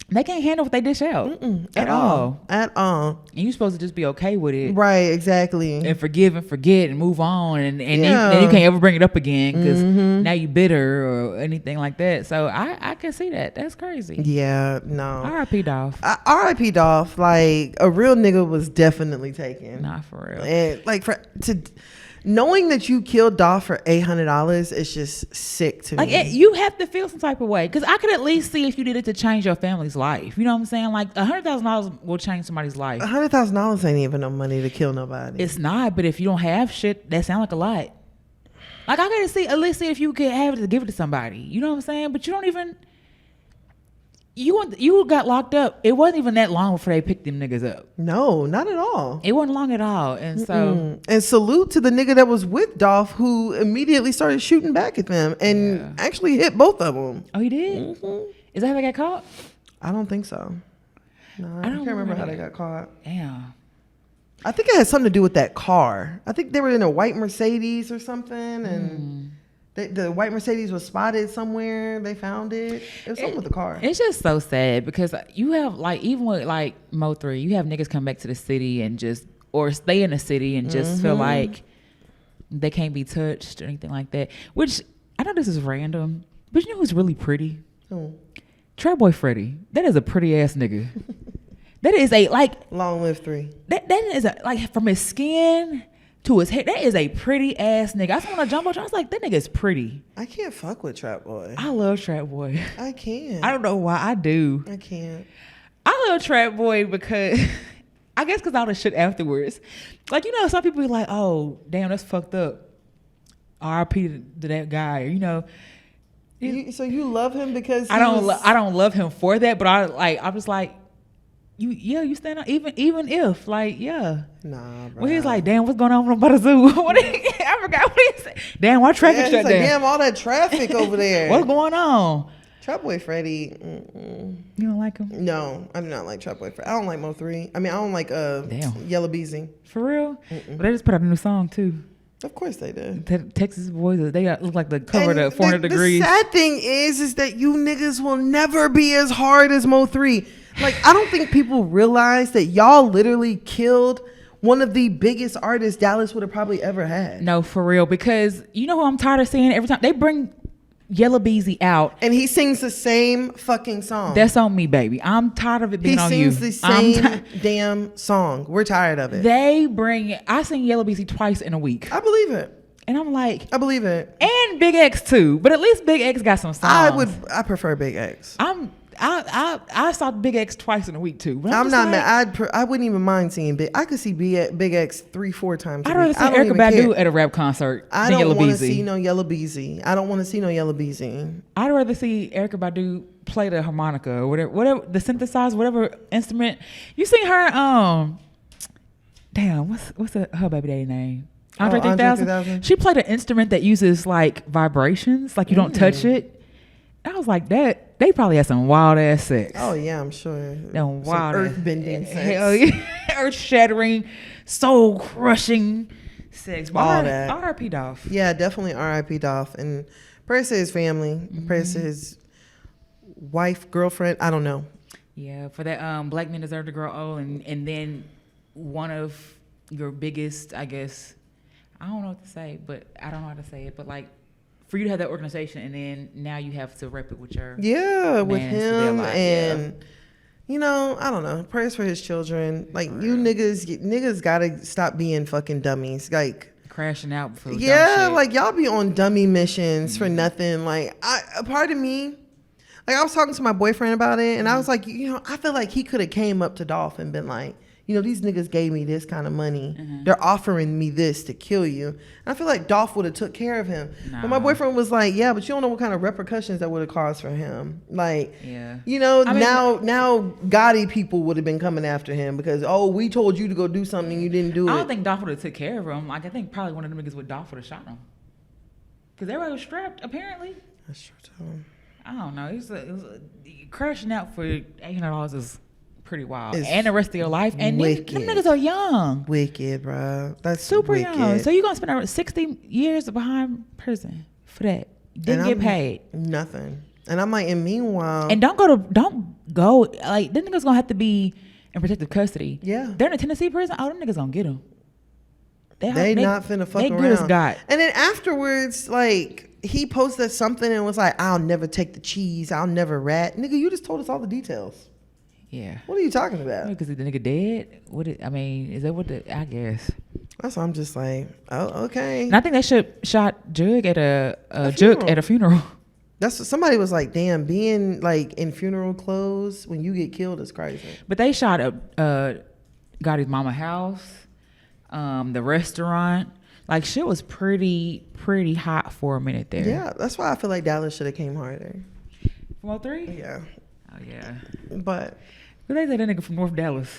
Speaker 1: they can't handle what they dish out at all. And you're supposed to just be okay with it.
Speaker 2: Right, exactly.
Speaker 1: And forgive and forget and move on. And then you can't ever bring it up again because now you bitter or anything like that. So I can see that. That's crazy.
Speaker 2: Yeah, no.
Speaker 1: R.I.P. Dolph.
Speaker 2: R.I.P. Dolph. Like, a real nigga was definitely taken.
Speaker 1: Nah, for real.
Speaker 2: And like, knowing that you killed Dolph for $800 is just sick to me.
Speaker 1: You have to feel some type of way, because I could at least see if you did it to change your family's life. You know what I'm saying? Like $100,000 will change somebody's life.
Speaker 2: $100,000 ain't even no money to kill nobody.
Speaker 1: It's not, but if you don't have shit, that sound like a lot. Like I gotta at least see if you could have it to give it to somebody. You know what I'm saying? But you don't even. You got locked up. It wasn't even that long before they picked them niggas up.
Speaker 2: No, not at all.
Speaker 1: It wasn't long at all. And so,
Speaker 2: and salute to the nigga that was with Dolph, who immediately started shooting back at them and actually hit both of them.
Speaker 1: Oh, he did? Mm-hmm. Is that how they got caught?
Speaker 2: I don't think so. No, I can't remember how they got caught.
Speaker 1: Damn.
Speaker 2: I think it had something to do with that car. I think they were in a white Mercedes or something, and the white Mercedes was spotted somewhere. They found it. It was something with the car.
Speaker 1: It's just so sad, because you have, like, even with like Mo3, you have niggas come back to the city and just, or stay in the city and just feel like they can't be touched or anything like that. Which, I know this is random, but you know who's really pretty? Trap Boy Freddy. That is a pretty ass nigga. That is a, like,
Speaker 2: long live 3.
Speaker 1: That is a, like, from his skin to his hair, that is a pretty ass nigga. I saw on a jumbo, I was like, that nigga is pretty.
Speaker 2: I can't fuck with Trap Boy.
Speaker 1: I love Trap Boy.
Speaker 2: I can't.
Speaker 1: I don't know why. I do.
Speaker 2: I can't.
Speaker 1: I love Trap Boy because I guess because all the shit afterwards. Like, you know, some people be like, oh, damn, that's fucked up. R.I.P. to that guy. You know.
Speaker 2: So you love him because
Speaker 1: I don't love him for that, but I'm just like, you stand up even if, like, yeah. Nah, bro. Well, he's like, damn, what's going on by the zoo? I forgot what he said. Damn, why traffic shut down?
Speaker 2: Damn, all that traffic over there.
Speaker 1: What's going on?
Speaker 2: Trap Boy Freddy.
Speaker 1: You don't like him?
Speaker 2: No, I do not like Trap Boy Freddy. I don't like Mo3. I mean, I don't like Yellow Beezy.
Speaker 1: For real? But they just put out a new song too.
Speaker 2: Of course they did.
Speaker 1: Texas Boys, they look like the cover to 400 Degrees.
Speaker 2: The sad thing is that you niggas will never be as hard as Mo3. Like, I don't think people realize that y'all literally killed one of the biggest artists Dallas would have probably ever had.
Speaker 1: No, for real. Because you know who I'm tired of seeing every time they bring Yellow Beezy out,
Speaker 2: and he sings the same fucking song.
Speaker 1: That's on me, baby. I'm tired of it being on you.
Speaker 2: He sings the same damn song. We're tired of it.
Speaker 1: I sing Yellow Beezy twice in a week.
Speaker 2: I believe it.
Speaker 1: And I'm like,
Speaker 2: I believe it.
Speaker 1: And Big X too, but at least Big X got some songs.
Speaker 2: I prefer Big X.
Speaker 1: I saw Big X twice in a week too.
Speaker 2: I'm not mad. I wouldn't even mind seeing I could see Big X 3-4 times.
Speaker 1: I'd rather see Erykah Badu at a rap concert.
Speaker 2: I don't want to see no Yellow Beezy. I don't want to see no Yellow Beezy.
Speaker 1: I'd rather see Erykah Badu play the harmonica or whatever the synthesizer, whatever instrument. You seen her? Damn, what's her baby daddy name? Andre 3000. She played an instrument that uses like vibrations, like you don't touch it. I was like, that they probably had some wild ass sex.
Speaker 2: Oh yeah, I'm sure.
Speaker 1: Some wild
Speaker 2: earth bending sex.
Speaker 1: Hell yeah. Earth shattering, soul crushing sex.
Speaker 2: All that.
Speaker 1: R.I.P. Dolph.
Speaker 2: Yeah, definitely R.I.P. Dolph. And prayers to his family. Prayers to his wife, girlfriend. I don't know.
Speaker 1: Yeah, for that black men deserve to grow old, and then one of your biggest, I guess, I don't know what to say, but I don't know how to say it, but like, for you to have that organization, and then now you have to rep it with your
Speaker 2: with him, and you know, I don't know. Prayers for his children. Like, you niggas gotta stop being fucking dummies. Like,
Speaker 1: crashing out for
Speaker 2: like y'all be on dummy missions for nothing. Like, a part of me, like, I was talking to my boyfriend about it, and I was like, you know, I feel like he could have came up to Dolph and been like, you know, these niggas gave me this kind of money. They're offering me this to kill you. And I feel like Dolph would have took care of him. Nah. But my boyfriend was like, yeah, but you don't know what kind of repercussions that would have caused for him. Like, you know, now Gotti people would have been coming after him because, oh, we told you to go do something and you didn't do it.
Speaker 1: I don't think Dolph would have took care of him. Like, I think probably one of the niggas with Dolph would have shot him. Because everybody was strapped, apparently.
Speaker 2: That's true, too.
Speaker 1: I don't know. It was crashing out for $800 is pretty wild, and the rest of your life, and them niggas are young,
Speaker 2: wicked, bro. That's
Speaker 1: super
Speaker 2: wicked.
Speaker 1: young. So you gonna spend around 60 years behind prison for that? Didn't get paid
Speaker 2: nothing. And I'm like, and meanwhile,
Speaker 1: and don't go. Like, them niggas gonna have to be in protective custody. Yeah, they're in a Tennessee prison. Oh, them niggas gonna get them.
Speaker 2: They not finna fuck around.
Speaker 1: Good as God.
Speaker 2: And then afterwards, like, he posted something and was like, I'll never take the cheese. I'll never rat. Nigga, you just told us all the details.
Speaker 1: Yeah.
Speaker 2: What are you talking about?
Speaker 1: Because the nigga dead? I mean, is that what I guess.
Speaker 2: That's why I'm just like, oh, okay.
Speaker 1: And I think they should shot Jug at a funeral.
Speaker 2: That's what somebody was like, damn, being like in funeral clothes when you get killed is crazy.
Speaker 1: But they shot Gotti's mama house, the restaurant. Like shit was pretty hot for a minute there.
Speaker 2: Yeah, that's why I feel like Dallas should have came harder.
Speaker 1: From 03?
Speaker 2: Yeah.
Speaker 1: Oh yeah.
Speaker 2: But
Speaker 1: they said that nigga from North Dallas.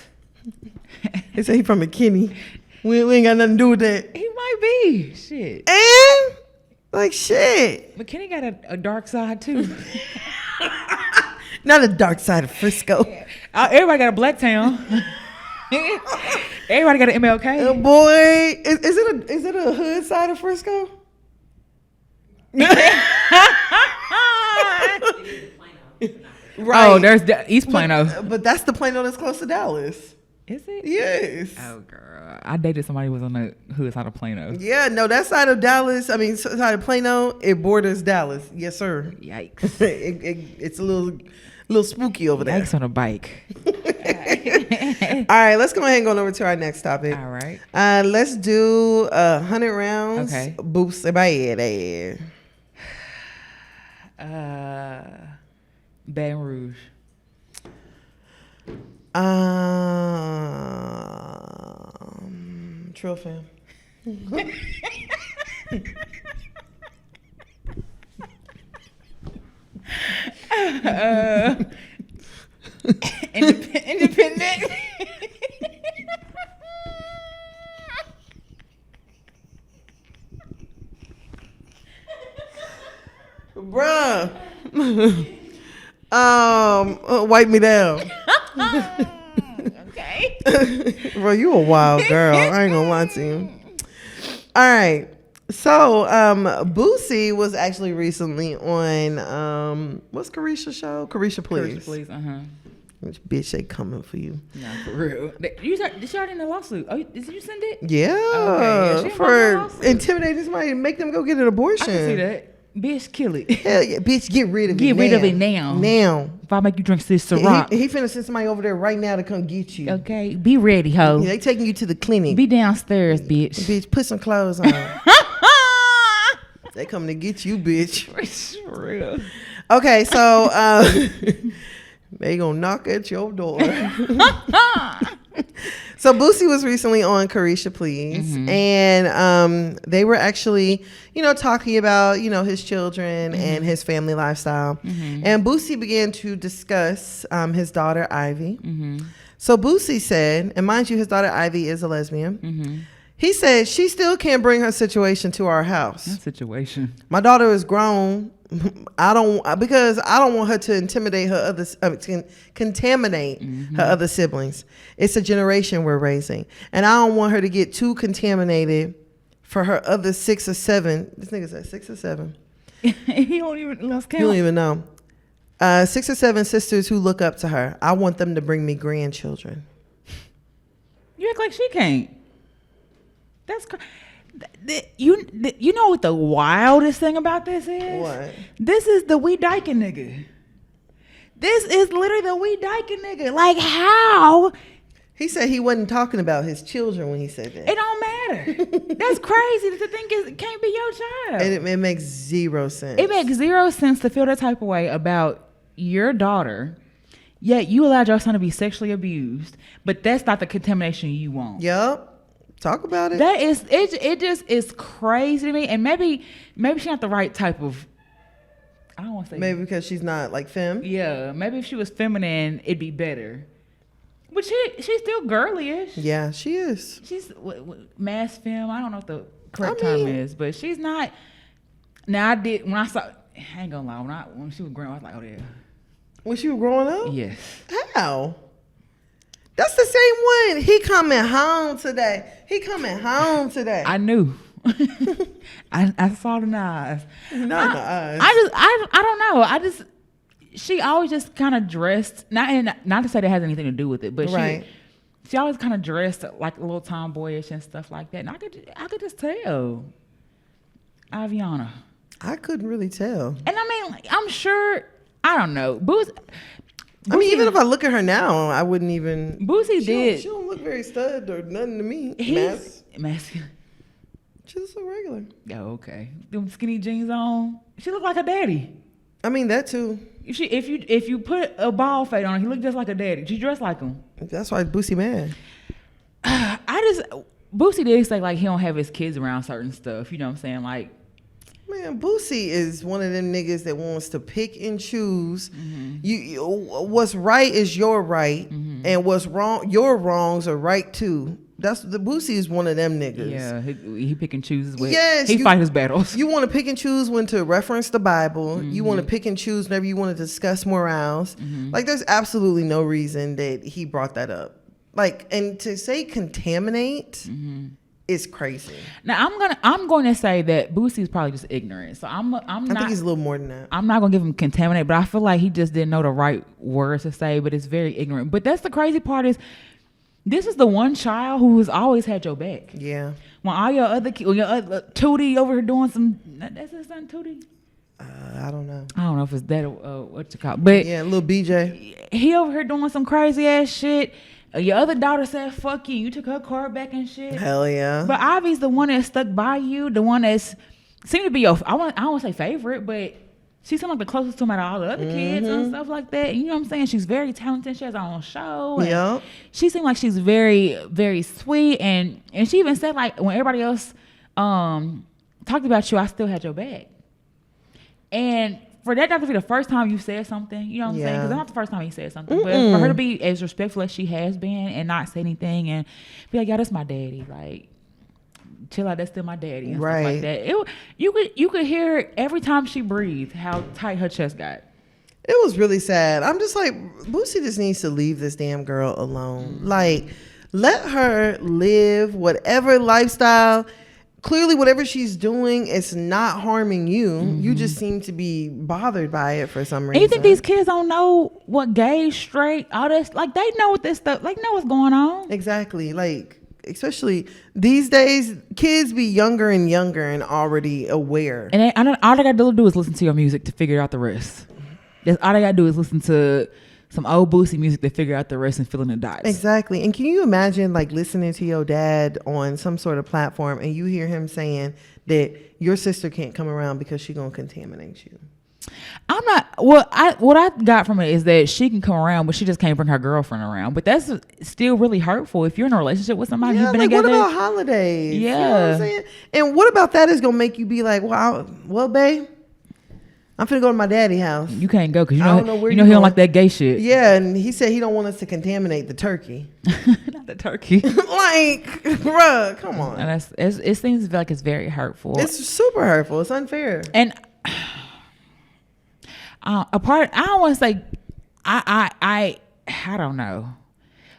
Speaker 2: They say he from McKinney. We ain't got nothing to do with that.
Speaker 1: He might be. Shit.
Speaker 2: And like shit.
Speaker 1: McKinney got a dark side too.
Speaker 2: Not a dark side of Frisco.
Speaker 1: Everybody got a Black Town. Everybody got an MLK.
Speaker 2: Oh boy, is it a hood side of Frisco? Right.
Speaker 1: Oh, there's East Plano.
Speaker 2: But that's the Plano that's close to Dallas.
Speaker 1: Is it?
Speaker 2: Yes.
Speaker 1: Oh girl, I dated somebody who was on the hood side of Plano.
Speaker 2: Yeah, no, that side of Dallas. I mean, side of Plano, it borders Dallas. Yes, sir.
Speaker 1: Yikes!
Speaker 2: It's a little spooky over there.
Speaker 1: Yikes on a bike.
Speaker 2: All right, let's go ahead and go over to our next topic.
Speaker 1: All right.
Speaker 2: Let's do 100 rounds.
Speaker 1: Okay.
Speaker 2: Boosie by
Speaker 1: Baton Rouge.
Speaker 2: Trill fam.
Speaker 1: Independent.
Speaker 2: Bruh. Wipe me down.
Speaker 1: Okay.
Speaker 2: Bro, you a wild girl. I ain't gonna lie to you. All right. So, Boosie was actually recently on, what's Carisha's show? Carisha Please.
Speaker 1: Carisha Please,
Speaker 2: Which bitch they coming for you?
Speaker 1: Nah, for real. Did you already in the lawsuit? Oh, did you send it?
Speaker 2: Yeah.
Speaker 1: Okay, yeah,
Speaker 2: for intimidating somebody and make them go get an abortion.
Speaker 1: I can see that. Bitch, kill it.
Speaker 2: Hell yeah, bitch, get rid of it.
Speaker 1: Get rid of it now.
Speaker 2: Now.
Speaker 1: If I make you drink this Ciroc.
Speaker 2: He finna send somebody over there right now to come get you.
Speaker 1: Okay, be ready, ho.
Speaker 2: They taking you to the clinic.
Speaker 1: Be downstairs, bitch.
Speaker 2: Bitch, put some clothes on. They coming to get you, bitch.
Speaker 1: For real.
Speaker 2: Okay, so they gonna knock at your door. So Boosie was recently on Carisha Please, and they were actually, talking about, his children and his family lifestyle. And Boosie began to discuss his daughter Ivy. So Boosie said, and mind you, his daughter Ivy is a lesbian. He said she still can't bring her situation to our house.
Speaker 1: That situation.
Speaker 2: My daughter is grown. Because I don't want her to intimidate her contaminate her other siblings. It's a generation we're raising, and I don't want her to get too contaminated for her other 6 or 7. This nigga said 6 or 7.
Speaker 1: He don't even lost count.
Speaker 2: You don't even know. 6 or 7 sisters who look up to her. I want them to bring me grandchildren.
Speaker 1: You act like she can't. That's you know what the wildest thing about this is?
Speaker 2: What?
Speaker 1: This is the we dyking nigga. This is literally the we dyking nigga. Like how?
Speaker 2: He said he wasn't talking about his children when he said that.
Speaker 1: It don't matter. That's crazy to think it can't be your child.
Speaker 2: And it makes zero sense.
Speaker 1: It makes zero sense to feel that type of way about your daughter, yet you allowed your son to be sexually abused, but that's not the contamination you want.
Speaker 2: Yup. Talk about it.
Speaker 1: That is it just is crazy to me. And maybe she's not the right type of, I don't want to say,
Speaker 2: maybe because she's not like femme.
Speaker 1: Yeah, maybe if she was feminine it'd be better. But she's still girly-ish.
Speaker 2: Yeah, she is.
Speaker 1: She's mass femme. I don't know what the correct term is, but she's not. Now I ain't gonna lie, when she was growing up, I was like, oh yeah.
Speaker 2: When she was growing up?
Speaker 1: Yes.
Speaker 2: How? That's the same one. He coming home today.
Speaker 1: I knew. I saw the eyes.
Speaker 2: Not in the eyes.
Speaker 1: I don't know. She always just kind of dressed, not to say that has anything to do with it, but
Speaker 2: right.
Speaker 1: she always kind of dressed like a little tomboyish and stuff like that. And I could just tell. Aviana.
Speaker 2: I couldn't really tell.
Speaker 1: And I mean, I'm sure, I don't know. Boosie,
Speaker 2: I mean, even if I look at her now, I wouldn't even.
Speaker 1: Boosie did.
Speaker 2: She don't look very stud or nothing to me.
Speaker 1: He's Masculine.
Speaker 2: She looks so regular.
Speaker 1: Oh, okay. Them skinny jeans on. She look like her daddy.
Speaker 2: I mean, that too.
Speaker 1: If you put a bald fade on her, he look just like her daddy. She dressed like him.
Speaker 2: That's why Boosie mad.
Speaker 1: Boosie did say like he don't have his kids around certain stuff. You know what I'm saying? Like,
Speaker 2: man, Boosie is one of them niggas that wants to pick and choose. You what's right is your right, and what's wrong, your wrongs are right too. That's the Boosie is one of them niggas.
Speaker 1: Yeah, he pick and chooses.
Speaker 2: Yes,
Speaker 1: he fight his battles.
Speaker 2: You want to pick and choose when to reference the Bible. You want to pick and choose whenever you want to discuss morals. Like, there's absolutely no reason that he brought that up. Like, and to say contaminate is crazy.
Speaker 1: Now I'm going to say that Boosie is probably just ignorant. So I
Speaker 2: think he's a little more than that.
Speaker 1: I'm not going to give him contaminate, but I feel like he just didn't know the right words to say. But it's very ignorant. But that's the crazy part is. This is the one child who has always had your back.
Speaker 2: Yeah.
Speaker 1: When all your other kids, your Tootie over here doing some, that's his son Tootie?
Speaker 2: I don't know.
Speaker 1: I don't know if it's that or what you call it. But
Speaker 2: yeah, little BJ.
Speaker 1: He over here doing some crazy ass shit. Your other daughter said, fuck you. You took her car back and shit.
Speaker 2: Hell yeah.
Speaker 1: But Ivy's the one that stuck by you. The one that's seemed to be your, I don't want to say favorite, but she seemed like the closest to him out of all the other kids and stuff like that. You know what I'm saying? She's very talented. She has her own show.
Speaker 2: Yeah.
Speaker 1: She seemed like she's very, very sweet. And she even said, like, when everybody else talked about you, I still had your back. And for that not to be the first time you said something, you know what I'm saying? Because it's not the first time he said something. But for her to be as respectful as she has been and not say anything and be like, yeah, that's my daddy. Like, chill out, that's still my daddy and stuff like that. You could hear every time she breathed how tight her chest got.
Speaker 2: It was really sad. I'm just like, Boosie just needs to leave this damn girl alone. Like, let her live whatever lifestyle. Clearly, whatever she's doing, it's not harming you. You just seem to be bothered by it for some reason.
Speaker 1: And you think these kids don't know what gay, straight, all this? Like, they know what this stuff, like, know what's going on.
Speaker 2: Exactly. Like, especially these days, kids be younger and already aware.
Speaker 1: And all they gotta do is listen to your music to figure out the rest. That's all they gotta do is listen to some old Boosie music to figure out the rest and fill in the dots.
Speaker 2: Exactly. And can you imagine like listening to your dad on some sort of platform and you hear him saying that your sister can't come around because she's gonna contaminate you?
Speaker 1: I'm not. What I got from it is that she can come around, but she just can't bring her girlfriend around. But that's still really hurtful if you're in a relationship with somebody who's been together.
Speaker 2: What about holidays?
Speaker 1: Yeah.
Speaker 2: You know what I'm saying? And what about that is gonna make you be like, well, babe, I'm finna go to my daddy's house.
Speaker 1: You can't go because you know
Speaker 2: he
Speaker 1: don't like that gay shit.
Speaker 2: Yeah, and he said he don't want us to contaminate the turkey.
Speaker 1: Not the turkey.
Speaker 2: Like, bruh, come on.
Speaker 1: And it seems like it's very hurtful.
Speaker 2: It's super hurtful. It's unfair.
Speaker 1: And I don't want to say, I don't know.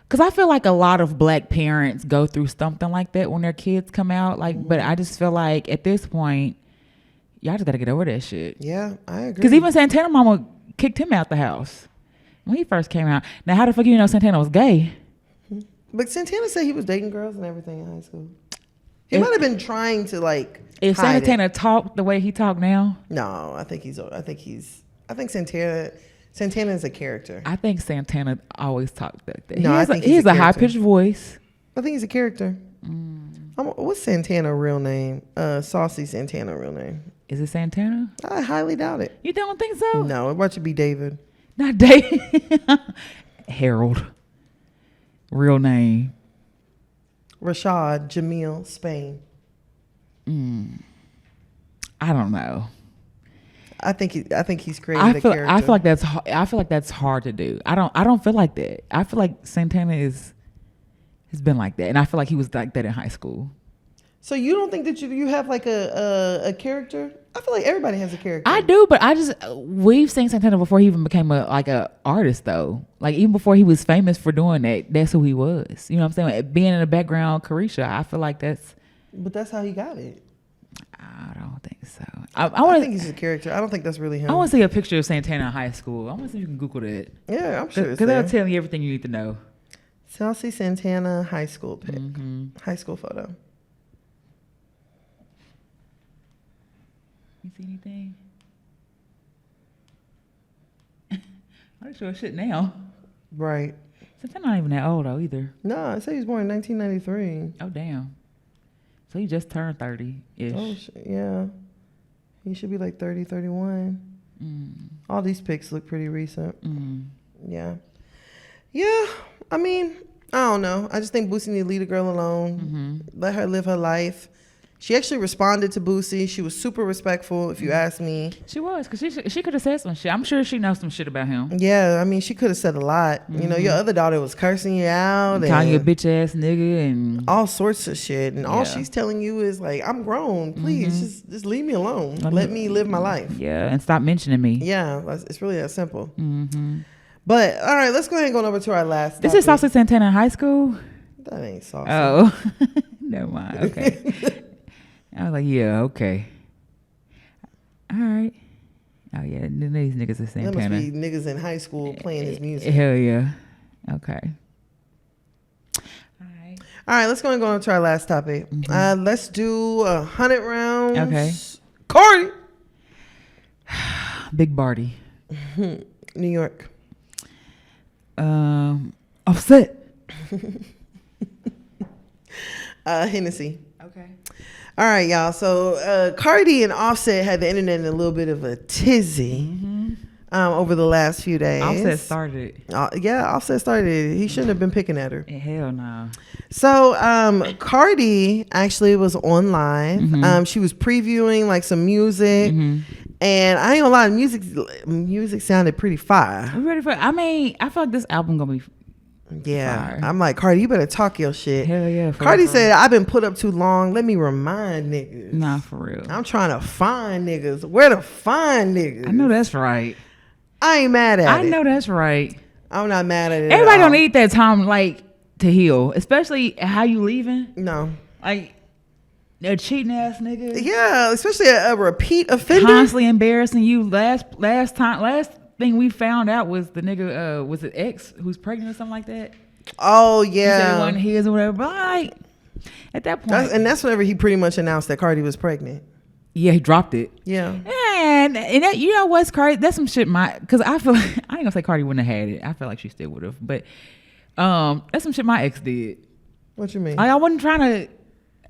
Speaker 1: Because I feel like a lot of black parents go through something like that when their kids come out. Like, but I just feel like at this point, y'all just got to get over that shit.
Speaker 2: Yeah, I agree.
Speaker 1: Because even Santana mama kicked him out the house when he first came out. Now, how the fuck you know Santana was gay?
Speaker 2: But Santana said he was dating girls and everything in high school. He might have been trying to like.
Speaker 1: If Santana talked the way he talked now,
Speaker 2: no, I think Santana is a character.
Speaker 1: I think Santana always talked like that.
Speaker 2: No,
Speaker 1: he has a high pitched voice.
Speaker 2: I think he's a character. What's Santana real name? Saucy Santana real name.
Speaker 1: Is it Santana?
Speaker 2: I highly doubt it.
Speaker 1: You don't think so?
Speaker 2: No, it should be David.
Speaker 1: Not David. Harold. Real name.
Speaker 2: Rashad Jamil Spain.
Speaker 1: I don't know.
Speaker 2: I think he's created a character.
Speaker 1: I feel like that's hard to do. I don't feel like that. I feel like Santana has been like that, and I feel like he was like that in high school.
Speaker 2: So you don't think that you have like a character? I feel like everybody has a character.
Speaker 1: I do, but we've seen Santana before he even became a artist though. Like even before he was famous for doing that, that's who he was. You know what I'm saying? Being in the background, Carisha, I feel like that's.
Speaker 2: But that's how he got it.
Speaker 1: I don't think so.
Speaker 2: I think he's a character. I don't think that's really him.
Speaker 1: I want to see a picture of Santana in high school. I want to see if you can Google that.
Speaker 2: Yeah, I'm sure it's
Speaker 1: because
Speaker 2: there.
Speaker 1: that'll tell you everything you need to know.
Speaker 2: Saucy Santana high school pic. High school photo.
Speaker 1: You see anything? I'm sure shit now.
Speaker 2: Right.
Speaker 1: Santana not even that old though either.
Speaker 2: No, I say he was born in 1993.
Speaker 1: Oh damn. So he just turned 30-ish.
Speaker 2: Oh, yeah. He should be like 30, 31. All these pics look pretty recent. Yeah. Yeah. I mean, I don't know. I just think Boosie need to leave the girl alone. Let her live her life. She actually responded to Boosie. She was super respectful, if you ask me.
Speaker 1: She was, because she could have said some shit. I'm sure she knows some shit about him.
Speaker 2: Yeah, I mean, she could have said a lot. You know, your other daughter was cursing you out.
Speaker 1: Calling you a bitch ass nigga and
Speaker 2: all sorts of shit. And all she's telling you is like, I'm grown. Please, just leave me alone. Let me live my life.
Speaker 1: Yeah, and stop mentioning me.
Speaker 2: Yeah, it's really that simple. But, all right, let's go ahead and go over to our last
Speaker 1: This is Saucy Santana in high school?
Speaker 2: That ain't Saucy.
Speaker 1: Oh, never mind. Okay. I was like, yeah, okay. All right. Oh, yeah, these niggas are Santana.
Speaker 2: That must be niggas in high school playing his music.
Speaker 1: Hell yeah. Okay.
Speaker 2: All right, let's go and go on to our last topic. Let's do 100 rounds.
Speaker 1: Okay.
Speaker 2: Cardi.
Speaker 1: Big Barty.
Speaker 2: New York.
Speaker 1: Offset.
Speaker 2: Hennessy.
Speaker 1: Okay.
Speaker 2: All right, y'all. So Cardi and Offset had the internet in a little bit of a tizzy over the last few days.
Speaker 1: Offset started it.
Speaker 2: Yeah, Offset started it. He shouldn't have been picking at her.
Speaker 1: Hell no.
Speaker 2: So Cardi actually was on live. She was previewing like some music. And I ain't gonna lie, music sounded pretty fire.
Speaker 1: You ready for it? I mean, I feel like this album gonna be fire.
Speaker 2: I'm like, Cardi, you better talk your shit.
Speaker 1: Hell yeah.
Speaker 2: Cardi said, I've been put up too long. Let me remind niggas.
Speaker 1: Nah, for real.
Speaker 2: I'm trying to find niggas. Where to find niggas?
Speaker 1: I know that's right.
Speaker 2: I ain't mad at it.
Speaker 1: I know that's right.
Speaker 2: I'm not mad at it.
Speaker 1: Everybody don't need that time like to heal, especially how you leaving.
Speaker 2: No.
Speaker 1: Like a cheating ass nigga.
Speaker 2: Yeah, especially a repeat offender.
Speaker 1: Constantly embarrassing you. Last thing we found out was the nigga was it ex who's pregnant or something like that.
Speaker 2: Oh
Speaker 1: He said
Speaker 2: yeah.
Speaker 1: it wasn't his or whatever. But like at that point,
Speaker 2: that's whenever he pretty much announced that Cardi was pregnant.
Speaker 1: Yeah, he dropped it.
Speaker 2: Yeah.
Speaker 1: And that, you know what's Cardi? That's some shit. Because I feel like, I ain't gonna say Cardi wouldn't have had it. I feel like she still would have. But that's some shit my ex did.
Speaker 2: What you mean?
Speaker 1: Like, I wasn't trying to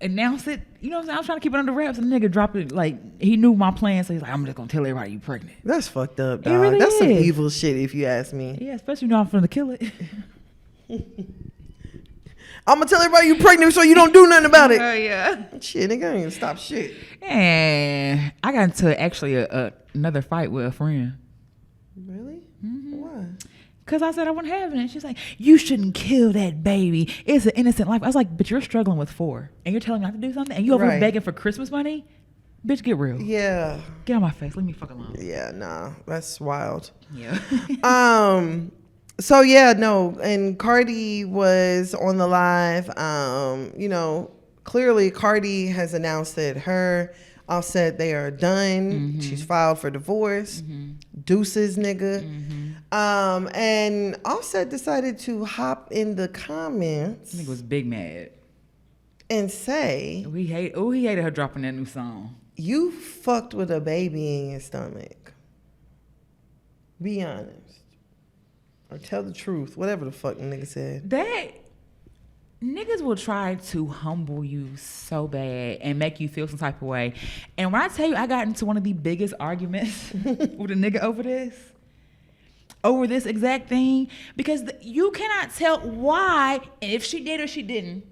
Speaker 1: announce it. You know what I'm saying? I was trying to keep it under wraps, and the nigga dropped it. Like, he knew my plan, so he's like, I'm just gonna tell everybody you pregnant.
Speaker 2: That's fucked up, dog.
Speaker 1: Really
Speaker 2: that's some
Speaker 1: is.
Speaker 2: evil shit, if you ask me.
Speaker 1: Yeah, especially you know I'm finna kill it.
Speaker 2: I'm gonna tell everybody you pregnant so you don't do nothing about it.
Speaker 1: Oh yeah.
Speaker 2: Shit, nigga, I ain't gonna stop shit.
Speaker 1: And I got into actually another fight with a friend.
Speaker 2: Really? Why?
Speaker 1: Because I said I wasn't having it. She's like, you shouldn't kill that baby. It's an innocent life. I was like, but you're struggling with 4. And you're telling me not to do something? And you over here begging for Christmas money? Bitch, get real.
Speaker 2: Yeah.
Speaker 1: Get on my face. Leave me fuck alone.
Speaker 2: Yeah, nah. That's wild.
Speaker 1: Yeah.
Speaker 2: So yeah, no. And Cardi was on the live. You know, clearly Cardi has announced that her Offset, they are done. She's filed for divorce. Deuces, nigga. And Offset decided to hop in the comments.
Speaker 1: Nigga was big mad
Speaker 2: and say,
Speaker 1: he hated her dropping that new song.
Speaker 2: You fucked with a baby in your stomach. Be honest. Or tell the truth. Whatever the fuck the nigga said.
Speaker 1: That niggas will try to humble you so bad and make you feel some type of way. And when I tell you I got into one of the biggest arguments with a nigga over this exact thing, because you cannot tell why, and if she did or she didn't,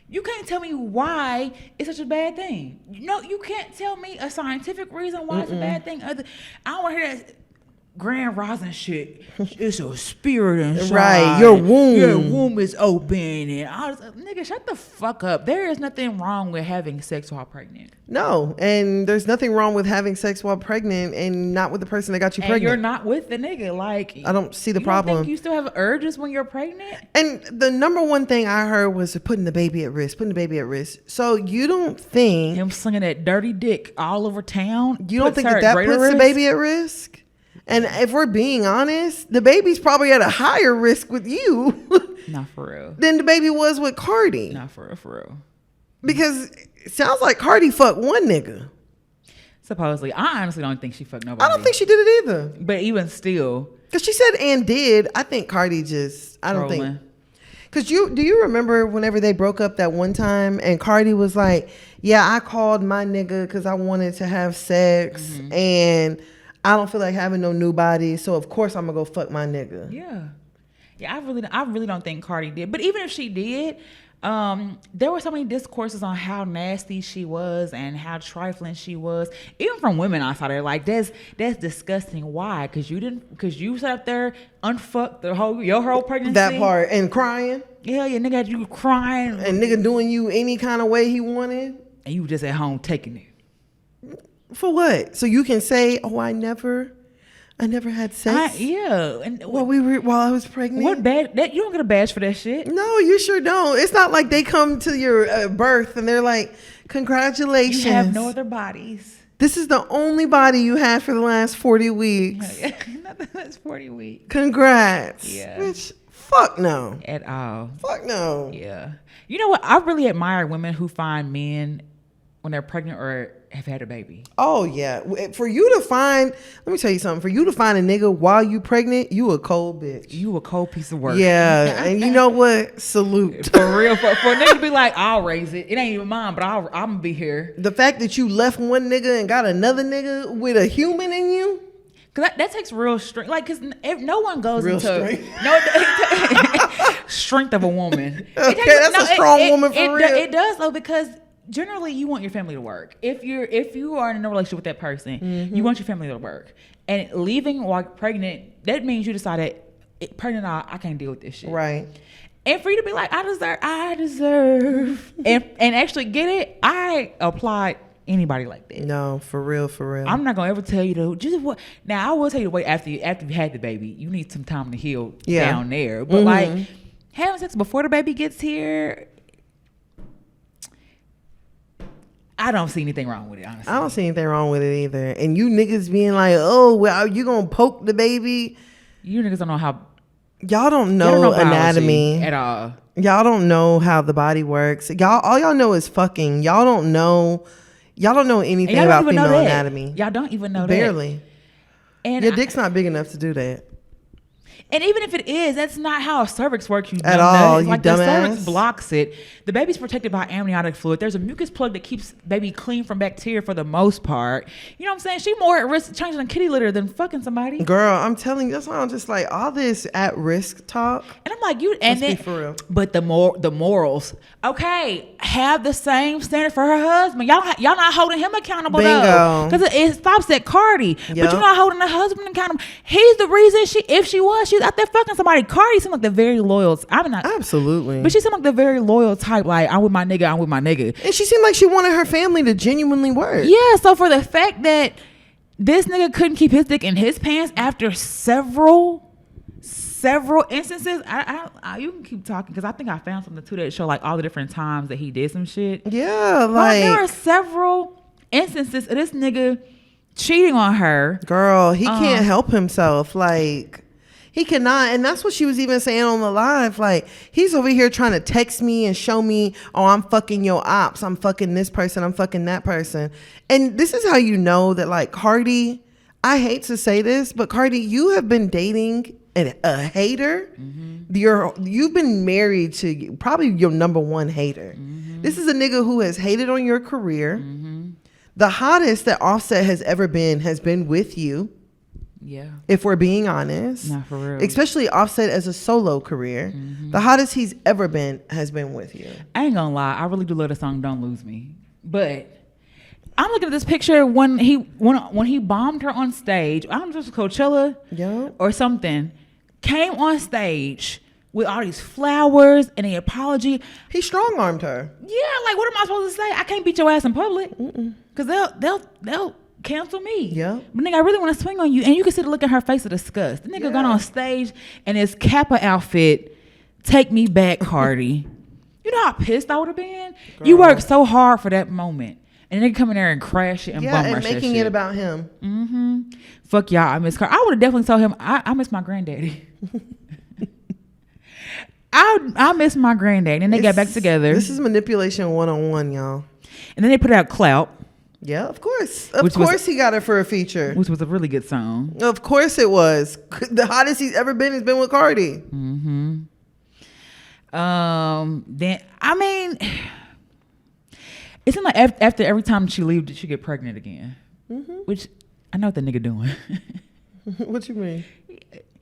Speaker 1: you can't tell me why it's such a bad thing. No, you can't tell me a scientific reason why it's a bad thing. I don't want to hear that Grand Rising shit. It's a spirit inside.
Speaker 2: Right, your womb
Speaker 1: is open, and I was like, nigga, shut the fuck up. There is nothing wrong with having sex while pregnant.
Speaker 2: No, and there's nothing wrong with having sex while pregnant and not with the person that got you pregnant.
Speaker 1: And you're not with the nigga. Like,
Speaker 2: I don't see the
Speaker 1: you
Speaker 2: problem.
Speaker 1: Don't think you still have urges when you're pregnant?
Speaker 2: And the number one thing I heard was putting the baby at risk. So you don't think
Speaker 1: him slinging that dirty dick all over town?
Speaker 2: You don't think that puts the baby at risk? And if we're being honest, the baby's probably at a higher risk with you.
Speaker 1: Not for real.
Speaker 2: Than the baby was with Cardi.
Speaker 1: Not for real.
Speaker 2: Because it sounds like Cardi fucked one nigga.
Speaker 1: Supposedly. I honestly don't think she fucked nobody.
Speaker 2: I don't think she did it either.
Speaker 1: But even still.
Speaker 2: Because she said and did. I think Cardi just, I don't think. Cause do you remember whenever they broke up that one time and Cardi was like, yeah, I called my nigga cause I wanted to have sex and I don't feel like having no new body. So of course I'm gonna go fuck my nigga.
Speaker 1: Yeah. Yeah, I really don't think Cardi did. But even if she did, there were so many discourses on how nasty she was and how trifling she was. Even from women outside there, like that's disgusting. Why? Because you sat up there unfucked your whole pregnancy.
Speaker 2: That part and crying.
Speaker 1: Yeah, your nigga had you crying
Speaker 2: and nigga doing you any kind of way he wanted,
Speaker 1: and you just at home taking it.
Speaker 2: For what? So you can say, "Oh, I never had sex."
Speaker 1: And
Speaker 2: while I was pregnant.
Speaker 1: What badge? You don't get a badge for that shit.
Speaker 2: No, you sure don't. It's not like they come to your birth and they're like, "Congratulations,
Speaker 1: you have no other bodies.
Speaker 2: This is the only body you had for the last 40 weeks."
Speaker 1: Not the last 40 weeks.
Speaker 2: Congrats.
Speaker 1: Yeah.
Speaker 2: Bitch, fuck no.
Speaker 1: At all.
Speaker 2: Fuck no.
Speaker 1: Yeah. You know what? I really admire women who find men when they're pregnant or have had a baby.
Speaker 2: Oh yeah. For you to find, let me tell you something. For you to find a nigga while you pregnant, you a cold bitch.
Speaker 1: You a cold piece of work.
Speaker 2: Yeah. And you know what? Salute.
Speaker 1: For real. For a nigga to be like, I'll raise it. It ain't even mine, but I'm gonna be here.
Speaker 2: The fact that you left one nigga and got another nigga with a human in you.
Speaker 1: Cause that takes real strength. Like, cause if no one goes
Speaker 2: real
Speaker 1: into
Speaker 2: strength.
Speaker 1: strength of a woman.
Speaker 2: Okay, that's a strong woman for real.
Speaker 1: It does though, because generally you want your family to work. If you are in a relationship with that person, you want your family to work. And leaving while pregnant, that means you decided pregnant, I can't deal with this shit.
Speaker 2: Right.
Speaker 1: And for you to be like, I deserve, and actually get it, I applaud anybody like that.
Speaker 2: No, for real.
Speaker 1: I'm not gonna ever tell you to just what. Now I will tell you to wait after you had the baby. You need some time to heal down there. But like having sex before the baby gets here, I don't see anything wrong with it, honestly.
Speaker 2: I don't see anything wrong with it either. And you niggas being like, oh, well, you gonna poke the baby?
Speaker 1: You niggas don't know how.
Speaker 2: Y'all don't know anatomy
Speaker 1: at all.
Speaker 2: Y'all don't know how the body works. All y'all know is fucking. Y'all don't know anything about female anatomy.
Speaker 1: Y'all don't even know
Speaker 2: Barely.
Speaker 1: That. And
Speaker 2: your dick's not big enough to do that.
Speaker 1: And even if it is, that's not how a cervix works. You
Speaker 2: at all. You
Speaker 1: like
Speaker 2: dumbass.
Speaker 1: The cervix blocks it. The baby's protected by amniotic fluid. There's a mucus plug that keeps baby clean from bacteria for the most part. You know what I'm saying? She more at risk of changing a kitty litter than fucking somebody.
Speaker 2: Girl, I'm telling you, that's why I'm just like all this at risk talk.
Speaker 1: And I'm like, you and then
Speaker 2: for real.
Speaker 1: But the morals. Okay, have the same standard for her husband. Y'all not holding him accountable though. Because it stops at Cardi. Yep. But you're not holding the husband accountable. He's the reason she's out there fucking somebody. Cardi seemed like the very loyal. I'm not
Speaker 2: absolutely,
Speaker 1: but she seemed like the very loyal type. Like I'm with my nigga.
Speaker 2: And she seemed like she wanted her family to genuinely work.
Speaker 1: Yeah. So for the fact that this nigga couldn't keep his dick in his pants after several instances, I you can keep talking because I think I found something too that show like all the different times that he did some shit.
Speaker 2: Yeah, like
Speaker 1: there are several instances of this nigga cheating on her.
Speaker 2: Girl, he can't help himself. Like he cannot. And that's what she was even saying on the live. Like he's over here trying to text me and show me, oh, I'm fucking your ops. I'm fucking this person. I'm fucking that person. And this is how you know that like Cardi, I hate to say this, but Cardi, you have been dating a hater. You've been married to probably your number one hater. This is a nigga who has hated on your career. The hottest that Offset has ever been has been with you.
Speaker 1: Yeah.
Speaker 2: If we're being honest.
Speaker 1: Not for real.
Speaker 2: Especially Offset as a solo career. The hottest he's ever been has been with you.
Speaker 1: I ain't gonna lie. I really do love the song Don't Lose Me. But I'm looking at this picture when he bombed her on stage. I don't know if it was Coachella or something. Came on stage with all these flowers and an apology.
Speaker 2: He strong-armed her.
Speaker 1: Yeah, like what am I supposed to say? I can't beat your ass in public because they'll cancel me.
Speaker 2: Yeah.
Speaker 1: But nigga, I really want to swing on you, and you can see the look in her face of disgust. The nigga got on stage in his Kappa outfit. Take me back, Cardi. You know how pissed I would have been. Girl. You worked so hard for that moment, and they come in there and crash it and bum rush
Speaker 2: and making
Speaker 1: that shit.
Speaker 2: It about him.
Speaker 1: Fuck y'all. I miss Cardi. I would have definitely told him I miss my granddaddy. I miss my granddad, and they got back together.
Speaker 2: This is manipulation 101, y'all.
Speaker 1: And then they put out Clout.
Speaker 2: Yeah, of course. Of course he got her for a feature.
Speaker 1: Which was a really good song.
Speaker 2: Of course it was. The hottest he's ever been has been with Cardi.
Speaker 1: Then I mean, it's like after every time she leaves, she get pregnant again. Which I know what the nigga doing.
Speaker 2: What you mean?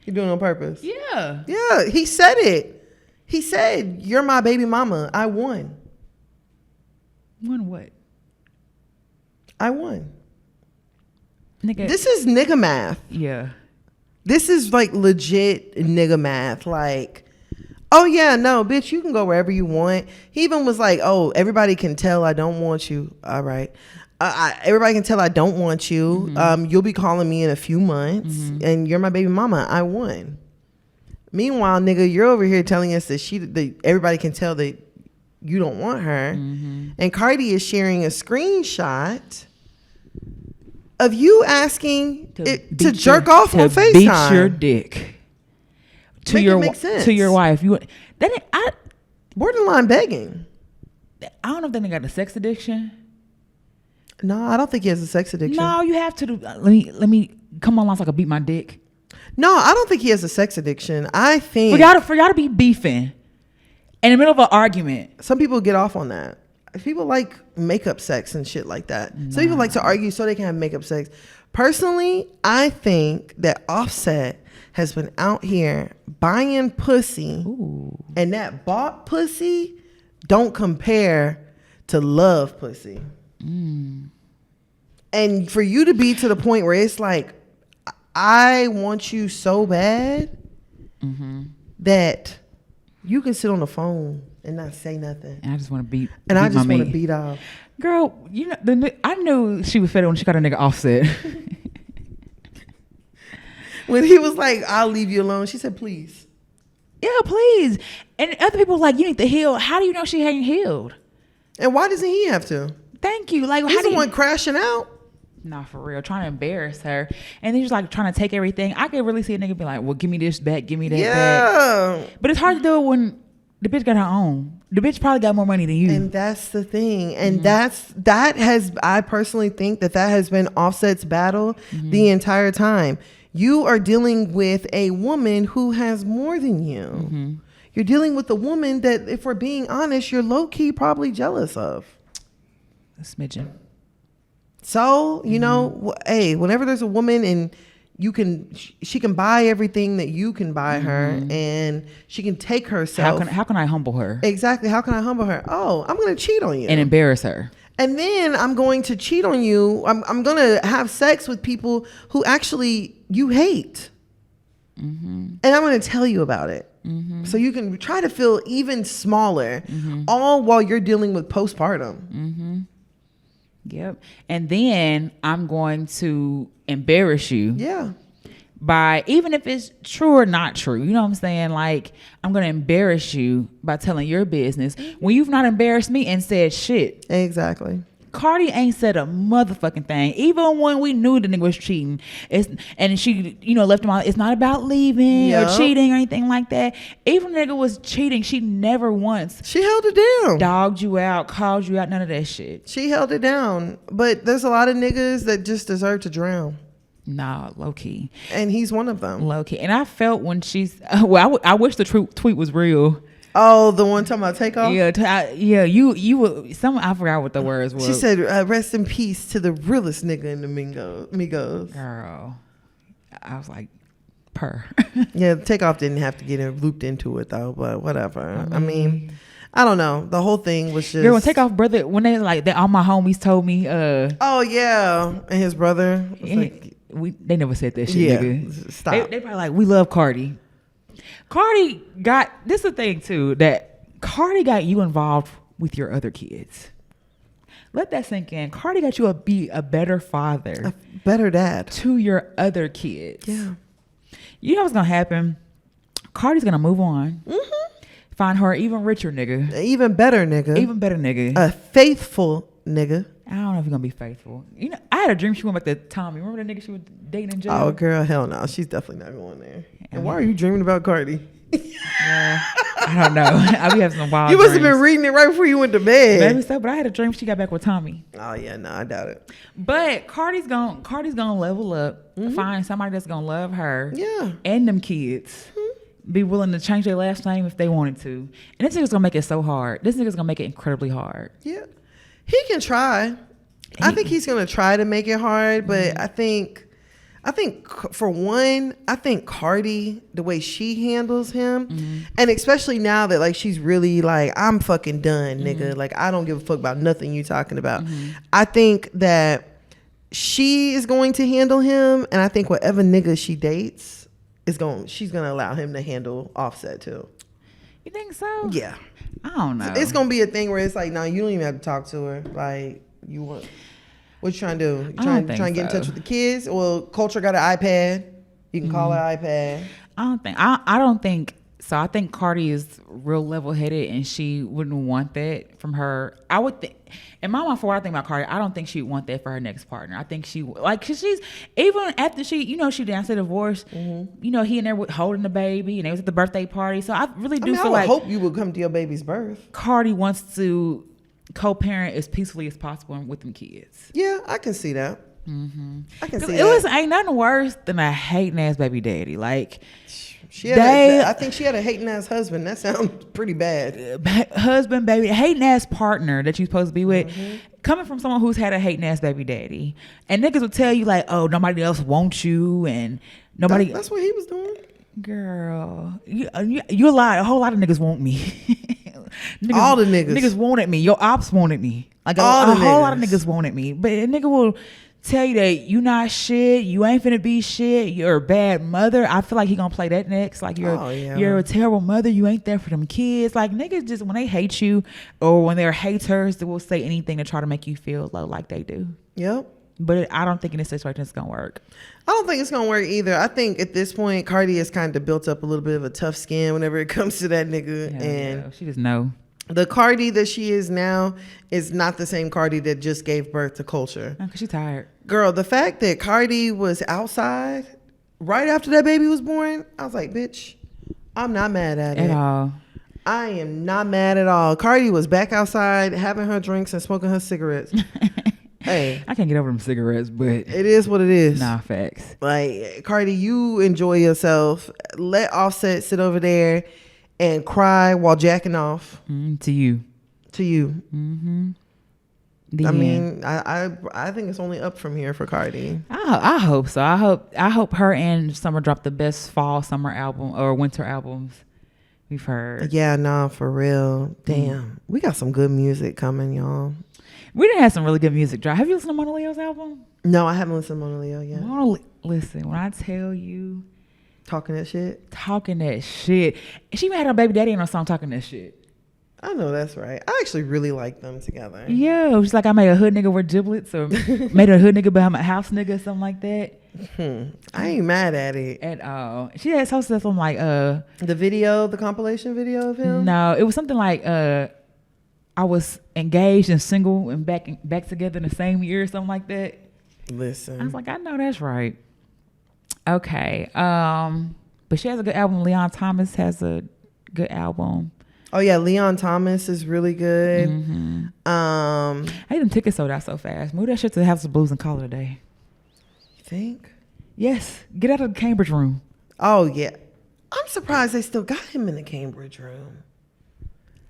Speaker 2: You doing it on purpose?
Speaker 1: Yeah.
Speaker 2: Yeah, he said it. He said, "You're my baby mama. I won."
Speaker 1: Won what?
Speaker 2: I won.
Speaker 1: Nigga.
Speaker 2: This is nigga math.
Speaker 1: Yeah.
Speaker 2: This is like legit nigga math. Like, oh yeah, no, bitch, you can go wherever you want. He even was like, oh, everybody can tell I don't want you. All right. Everybody can tell I don't want you. You'll be calling me in a few months, and you're my baby mama. I won. Meanwhile, nigga, you're over here telling us that everybody can tell that you don't want her. And Cardi is sharing a screenshot of you asking to jerk off on FaceTime.
Speaker 1: Beat your dick to your wife.
Speaker 2: Borderline begging.
Speaker 1: I don't know if that nigga got a sex addiction.
Speaker 2: No, I don't think he has a sex addiction.
Speaker 1: No, you have to. Let me come on, so I can beat my dick.
Speaker 2: No, I don't think he has a sex addiction. I think
Speaker 1: for y'all to be beefing in the middle of an argument.
Speaker 2: Some people get off on that. People like makeup sex and shit like that. Some people like to argue so they can have makeup sex. Personally, I think that Offset has been out here buying pussy.
Speaker 1: Ooh.
Speaker 2: And that bought pussy don't compare to love pussy. And for you to be to the point where it's like, I want you so bad that you can sit on the phone and not say nothing.
Speaker 1: And I just want to beat.
Speaker 2: And I just want to beat off.
Speaker 1: Girl, you know, I knew she was fed when she got a nigga Offset.
Speaker 2: When he was like, I'll leave you alone, she said, please.
Speaker 1: Yeah, please. And other people were like, you need to heal. How do you know she ain't healed?
Speaker 2: And why doesn't he have to?
Speaker 1: Thank you. Like,
Speaker 2: he's the one crashing out.
Speaker 1: Nah, for real. Trying to embarrass her. And then he's like trying to take everything. I could really see a nigga be like, well, give me this back, give me that back. But it's hard to do it when the bitch got her own. The bitch probably got more money than you.
Speaker 2: And that's the thing. And I personally think that has been Offset's battle the entire time. You are dealing with a woman who has more than you. You're dealing with a woman that, if we're being honest, you're low-key probably jealous of.
Speaker 1: A smidgen.
Speaker 2: So, you know, hey, whenever there's a woman and she can buy everything that you can buy her, and she can take herself.
Speaker 1: How can I humble her?
Speaker 2: Exactly. How can I humble her? Oh, I'm going to cheat on you.
Speaker 1: And embarrass her.
Speaker 2: And then I'm going to cheat on you. I'm going to have sex with people who actually you hate. And I'm going to tell you about it. So you can try to feel even smaller, all while you're dealing with postpartum.
Speaker 1: Yep. And then I'm going to embarrass you.
Speaker 2: Yeah.
Speaker 1: By, even if it's true or not true, you know what I'm saying? Like, I'm going to embarrass you by telling your business when you've not embarrassed me and said shit.
Speaker 2: Exactly.
Speaker 1: Cardi ain't said a motherfucking thing. Even when we knew the nigga was cheating, and she, you know, left him out. It's not about leaving or cheating or anything like that. Even the nigga was cheating, she never once.
Speaker 2: She held it down.
Speaker 1: Dogged you out, called you out, none of that shit.
Speaker 2: She held it down. But there's a lot of niggas that just deserve to drown.
Speaker 1: Nah, low key.
Speaker 2: And he's one of them.
Speaker 1: Low key. And I felt when she's, well, I wish the tweet was real.
Speaker 2: Oh, the one talking about takeoff?
Speaker 1: Yeah, you were, I forgot what the words were.
Speaker 2: She said, rest in peace to the realest nigga in the Migos.
Speaker 1: Girl. I was like, purr.
Speaker 2: Yeah, takeoff didn't have to get looped into it though, but whatever. I mean, I don't know. The whole thing was just.
Speaker 1: Girl, when takeoff brother, when all my homies told me.
Speaker 2: Oh yeah, and his brother.
Speaker 1: They never said that shit.
Speaker 2: Yeah,
Speaker 1: nigga.
Speaker 2: stop.
Speaker 1: They probably like, we love Cardi. Cardi got, this is the thing too, that Cardi got you involved with your other kids. Let that sink in. Cardi got you to be a better father.
Speaker 2: A better dad.
Speaker 1: To your other kids.
Speaker 2: Yeah.
Speaker 1: You know what's going to happen? Cardi's going to move on. Find her even richer nigga.
Speaker 2: Even better nigga.
Speaker 1: Even better nigga.
Speaker 2: A faithful nigga.
Speaker 1: I don't know if he's going to be faithful. You know, I had a dream she went back to Tommy. Remember that nigga she was dating in jail?
Speaker 2: Oh, girl, hell no. She's definitely not going there. And why are you dreaming about Cardi?
Speaker 1: I don't know. I be having some wild
Speaker 2: You must
Speaker 1: dreams.
Speaker 2: have been reading it right before you went to bed.
Speaker 1: Maybe so, but I had a dream she got back with Tommy.
Speaker 2: Oh yeah, no, I doubt it.
Speaker 1: But Cardi's gonna level up, find somebody that's gonna love her.
Speaker 2: Yeah.
Speaker 1: And them kids. be willing to change their last name if they wanted to. And this nigga's gonna make it so hard. This nigga's gonna make it incredibly hard.
Speaker 2: Yeah. He can try. I think he's gonna try to make it hard, but I think for one, I think Cardi, the way she handles him, and especially now that like she's really like, I'm fucking done, nigga. Like I don't give a fuck about nothing you talking about. I think that she is going to handle him, and I think whatever nigga she dates she's gonna allow him to handle Offset too.
Speaker 1: You think so?
Speaker 2: Yeah.
Speaker 1: I don't know.
Speaker 2: It's gonna be a thing where it's like, no, you don't even have to talk to her. Like you want. What you trying to do? You trying to get in touch with the kids? Well, Culture got an iPad. You can call her iPad.
Speaker 1: I don't think so. I think Cardi is real level headed, and she wouldn't want that from her. I would think, in my mind, for what I think about Cardi, I don't think she'd want that for her next partner. I think she like, cause she's even after she announced the divorce. He and there holding the baby, and they was at the birthday party. So I really do feel like
Speaker 2: I hope you would come to your baby's birth.
Speaker 1: Cardi wants to co-parent as peacefully as possible with them kids.
Speaker 2: Yeah, I can see that. I can see
Speaker 1: that.
Speaker 2: It
Speaker 1: ain't nothing worse than a hating ass baby daddy. Like
Speaker 2: I think she had a hating ass husband. That sounds pretty bad.
Speaker 1: Husband, baby, hating ass partner that you're supposed to be with. Coming from someone who's had a hating ass baby daddy, and niggas will tell you like, oh, nobody else wants you, and nobody.
Speaker 2: That's what he was doing.
Speaker 1: Girl, you lied. A whole lot of niggas want me.
Speaker 2: All the niggas
Speaker 1: wanted me. Your ops wanted me. Like a whole lot of niggas wanted me. But a nigga will tell you that you not shit. You ain't finna be shit. You're a bad mother. I feel like he gonna play that next. Like you're a terrible mother. You ain't there for them kids. Like niggas just when they hate you or when they're haters, they will say anything to try to make you feel low like they do.
Speaker 2: Yep.
Speaker 1: But I don't think in this situation it's gonna work.
Speaker 2: I don't think it's gonna work either. I think at this point, Cardi has kind of built up a little bit of a tough skin whenever it comes to that nigga. And
Speaker 1: she just know.
Speaker 2: The Cardi that she is now is not the same Cardi that just gave birth to Culture.
Speaker 1: Because she's tired.
Speaker 2: Girl, the fact that Cardi was outside right after that baby was born, I was like, bitch, I'm not mad at it.
Speaker 1: At all.
Speaker 2: I am not mad at all. Cardi was back outside having her drinks and smoking her cigarettes. Hey,
Speaker 1: I can't get over them cigarettes, but
Speaker 2: it is what it is.
Speaker 1: Nah, facts.
Speaker 2: Like, Cardi, you enjoy yourself. Let Offset sit over there and cry while jacking off.
Speaker 1: To you.
Speaker 2: I mean, I think it's only up from here for Cardi.
Speaker 1: I hope so. I hope her and Summer drop the best fall, summer album or winter albums we've heard.
Speaker 2: Yeah, nah, for real. Damn, we got some good music coming, y'all.
Speaker 1: We done had some really good music drop. Have you listened to Mona Leo's album?
Speaker 2: No, I haven't listened to Mona Leo yet.
Speaker 1: Listen, when I tell you,
Speaker 2: talking that shit.
Speaker 1: She even had her baby daddy in her song talking that shit.
Speaker 2: I know that's right. I actually really like them together.
Speaker 1: Yeah, she's like, I made a hood nigga wear giblets or made a hood nigga behind my house nigga or something like that.
Speaker 2: I ain't mad at it
Speaker 1: at all. She had something like
Speaker 2: the compilation video of him.
Speaker 1: No, it was something like I was engaged and single and back together in the same year or something like that.
Speaker 2: Listen,
Speaker 1: I was like, I know that's right. Okay, but she has a good album. Leon Thomas has a good album.
Speaker 2: Oh yeah, Leon Thomas is really good.
Speaker 1: I hate them tickets sold out so fast. Move that shit to the House of Blues and call it a day.
Speaker 2: You think?
Speaker 1: Yes. Get out of the Cambridge room.
Speaker 2: Oh yeah, I'm surprised they still got him in the Cambridge room.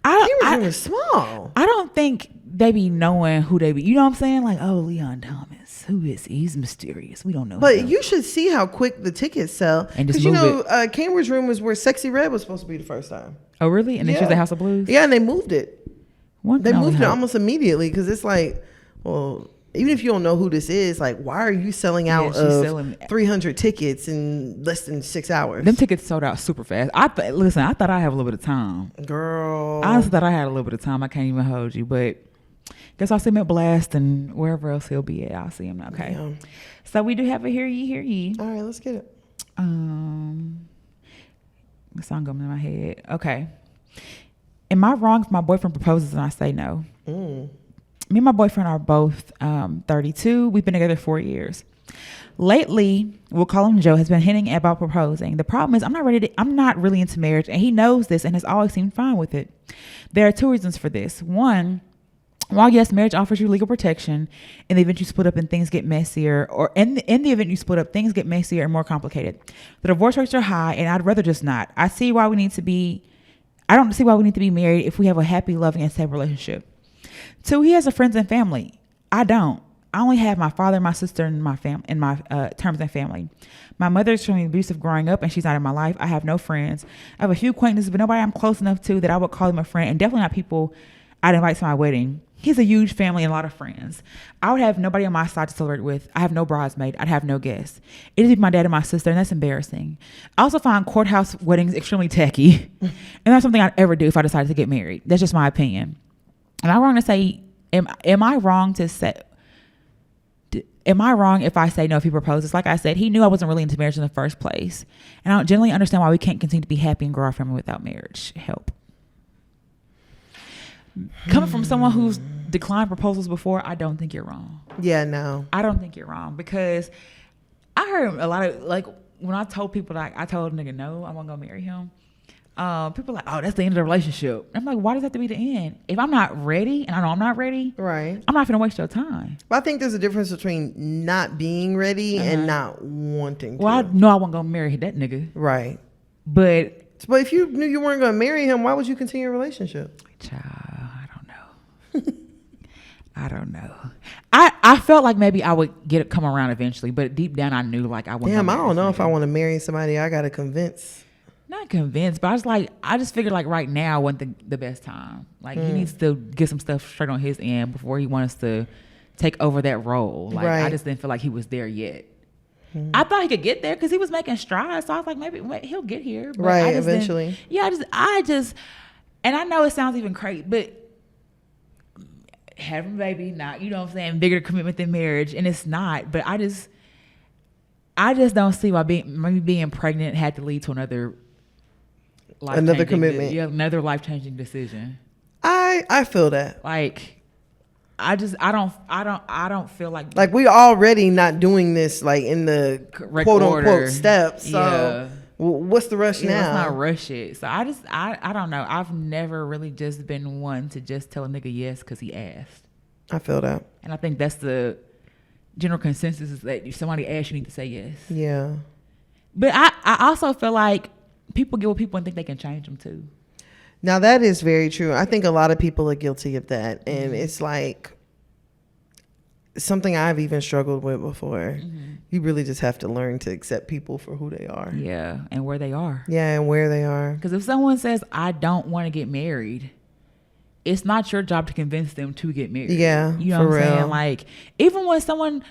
Speaker 2: Cambridge room is small.
Speaker 1: I don't think they be knowing who they be. You know what I'm saying? Like, oh, Leon Thomas. Who is he? He's mysterious. We don't know.
Speaker 2: But you should see how quick the tickets sell.
Speaker 1: And just move it.
Speaker 2: Cambridge room is where Sexy Red was supposed to be the first time.
Speaker 1: Oh, really? And then she was at House of Blues?
Speaker 2: Yeah, and they moved it. They moved it
Speaker 1: hope.
Speaker 2: almost immediately because it's like, well, even if you don't know who this is, like, why are you selling out of 300 tickets in less than 6 hours?
Speaker 1: Them tickets sold out super fast. I thought I have a little bit of time.
Speaker 2: Girl.
Speaker 1: I honestly thought I had a little bit of time. I can't even hold you, but guess I'll see him at Blast and wherever else he'll be at. I'll see him. Okay. Yeah. So we do have a Hear Ye, Hear Ye.
Speaker 2: All right, let's get it.
Speaker 1: The song comes in my head. Okay. Am I wrong if my boyfriend proposes and I say no? Me and my boyfriend are both 32. We've been together 4 years. Lately, we'll call him Joe, has been hinting about proposing. The problem is I'm not really into marriage, and he knows this and has always seemed fine with it. There are two reasons for this. One, While yes, marriage offers you legal protection, in the event you split up and things get messier, or in the event you split up, things get messier and more complicated. The divorce rates are high, and I'd rather just not. I don't see why we need to be married if we have a happy, loving, and stable relationship. 2, he has a friends and family. I don't. I only have my father, my sister, and my terms and family. My mother is extremely abusive growing up, and she's not in my life. I have no friends. I have a few acquaintances, but nobody I'm close enough to that I would call them a friend, and definitely not people I'd invite to my wedding. He's a huge family and a lot of friends. I would have nobody on my side to celebrate with. I have no bridesmaid. I'd have no guests. It'd be my dad and my sister, and that's embarrassing. I also find courthouse weddings extremely tacky, and that's something I'd ever do if I decided to get married. That's just my opinion. Am I wrong to say? Am I wrong to say? Am I wrong if I say no if he proposes? Like I said, he knew I wasn't really into marriage in the first place, and I don't generally understand why we can't continue to be happy and grow our family without marriage. Help. Coming from someone who's declined proposals before, I don't think you're wrong.
Speaker 2: Yeah, no.
Speaker 1: I don't think you're wrong, because I heard a lot of, like, when I told people, like, I told a nigga no, I wasn't gonna marry him. People are like, oh, that's the end of the relationship. I'm like, why does that have to be the end? If I'm not ready, and I know I'm not ready,
Speaker 2: right,
Speaker 1: I'm not gonna waste your time.
Speaker 2: Well, I think there's a difference between not being ready and not wanting to.
Speaker 1: Well, I know I wasn't gonna marry that nigga.
Speaker 2: Right.
Speaker 1: But
Speaker 2: if you knew you weren't gonna marry him, why would you continue a relationship?
Speaker 1: Child, I don't know. I don't know. I felt like maybe I would come around eventually, but deep down I knew like I wouldn't.
Speaker 2: Damn, I don't know if I want to marry somebody I gotta convince.
Speaker 1: Not convinced, but I just figured like right now wasn't the best time. Like he needs to get some stuff straight on his end before he wants to take over that role. Like I just didn't feel like he was there yet. I thought he could get there because he was making strides. So I was like, maybe he'll get here. But
Speaker 2: right, eventually.
Speaker 1: Yeah, I just, and I know it sounds even crazy, but having a baby, not, you know what I'm saying, bigger commitment than marriage, and it's not. But I just don't see why being pregnant had to lead to another
Speaker 2: commitment.
Speaker 1: Another life-changing decision.
Speaker 2: I feel that.
Speaker 1: Like, I don't feel like
Speaker 2: we already not doing this like in the quote unquote steps. So what's the rush now?
Speaker 1: Let's not rush it. So I don't know. I've never really just been one to just tell a nigga yes because he asked.
Speaker 2: I feel that,
Speaker 1: and I think that's the general consensus, is that if somebody asks, you need to say yes.
Speaker 2: Yeah.
Speaker 1: But I also feel like people get with people and think they can change them too.
Speaker 2: Now that is very true. I think a lot of people are guilty of that, and it's like something I've even struggled with before. You really just have to learn to accept people for who they are.
Speaker 1: Yeah, and where they are.
Speaker 2: Yeah, and where they are. Because
Speaker 1: if someone says, I don't want to get married, it's not your job to convince them to get married.
Speaker 2: Yeah,
Speaker 1: you know
Speaker 2: for
Speaker 1: what I'm
Speaker 2: real.
Speaker 1: saying? Like, even when someone,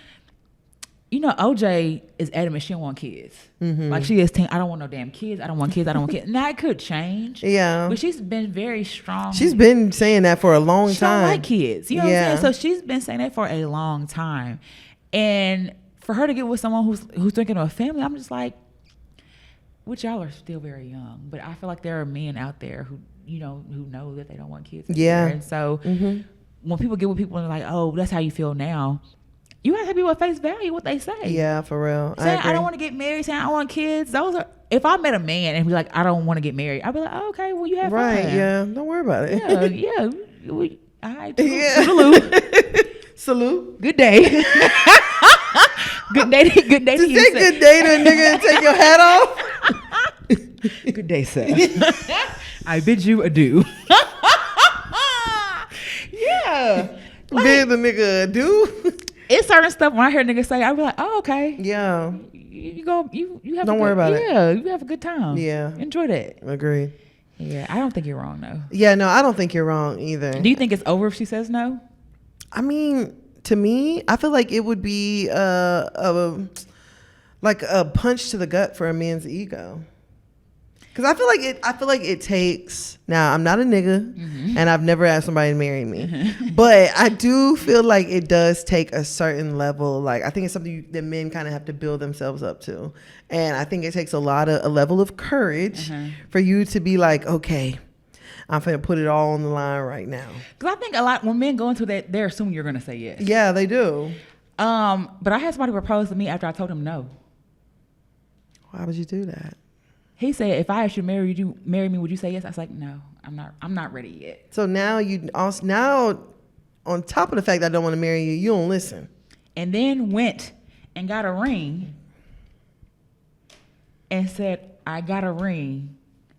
Speaker 1: you know, OJ is adamant she don't want kids. Like, she is I don't want no damn kids. I don't want kids. I don't want kids. Now, it could change.
Speaker 2: Yeah.
Speaker 1: But she's been very strong.
Speaker 2: She's been saying that for a long time.
Speaker 1: She don't like kids. You know what I'm saying? So she's been saying that for a long time. And for her to get with someone who's thinking of a family, I'm just like, which y'all are still very young. But I feel like there are men out there who know that they don't want kids.
Speaker 2: Yeah.
Speaker 1: And so when people get with people and they're like, oh, that's how you feel now, you have to be with face value what they say.
Speaker 2: Yeah, for real.
Speaker 1: Saying I don't want to get married, saying I want kids. Those are, if I met a man and he's like, I don't want to get married, I'd be like, oh, okay, well, you have fun.
Speaker 2: Right, yeah. Don't worry about it.
Speaker 1: Yeah. All right.
Speaker 2: Yeah.
Speaker 1: Salute.
Speaker 2: Salute.
Speaker 1: Good day. Good day to you.
Speaker 2: Say good day to a nigga and take your hat off.
Speaker 1: Good day, sir. I bid you adieu. Yeah.
Speaker 2: Bid the nigga adieu.
Speaker 1: It's certain stuff when I hear niggas say, I be like, oh, okay.
Speaker 2: Yeah.
Speaker 1: You have
Speaker 2: Don't worry about it.
Speaker 1: Yeah, you have a good time.
Speaker 2: Yeah.
Speaker 1: Enjoy that.
Speaker 2: Agreed.
Speaker 1: Yeah, I don't think you're wrong though.
Speaker 2: Yeah, no, I don't think you're wrong either.
Speaker 1: Do you think it's over if she says no?
Speaker 2: I mean, to me, I feel like it would be like a punch to the gut for a man's ego. Because I feel like it takes. Now, I'm not a nigga, and I've never asked somebody to marry me, but I do feel like it does take a certain level. Like, I think it's something that men kind of have to build themselves up to, and I think it takes a level of courage for you to be like, okay, I'm finna put it all on the line right now.
Speaker 1: Because I think a lot when men go into that, they're assuming you're gonna say yes.
Speaker 2: Yeah, they do.
Speaker 1: But I had somebody propose to me after I told him no.
Speaker 2: Why would you do that?
Speaker 1: He said, if I asked you to marry me, would you say yes? I was like, no, I'm not ready yet.
Speaker 2: So now on top of the fact that I don't want to marry you, you don't listen.
Speaker 1: And then went and got a ring and said, I got a ring.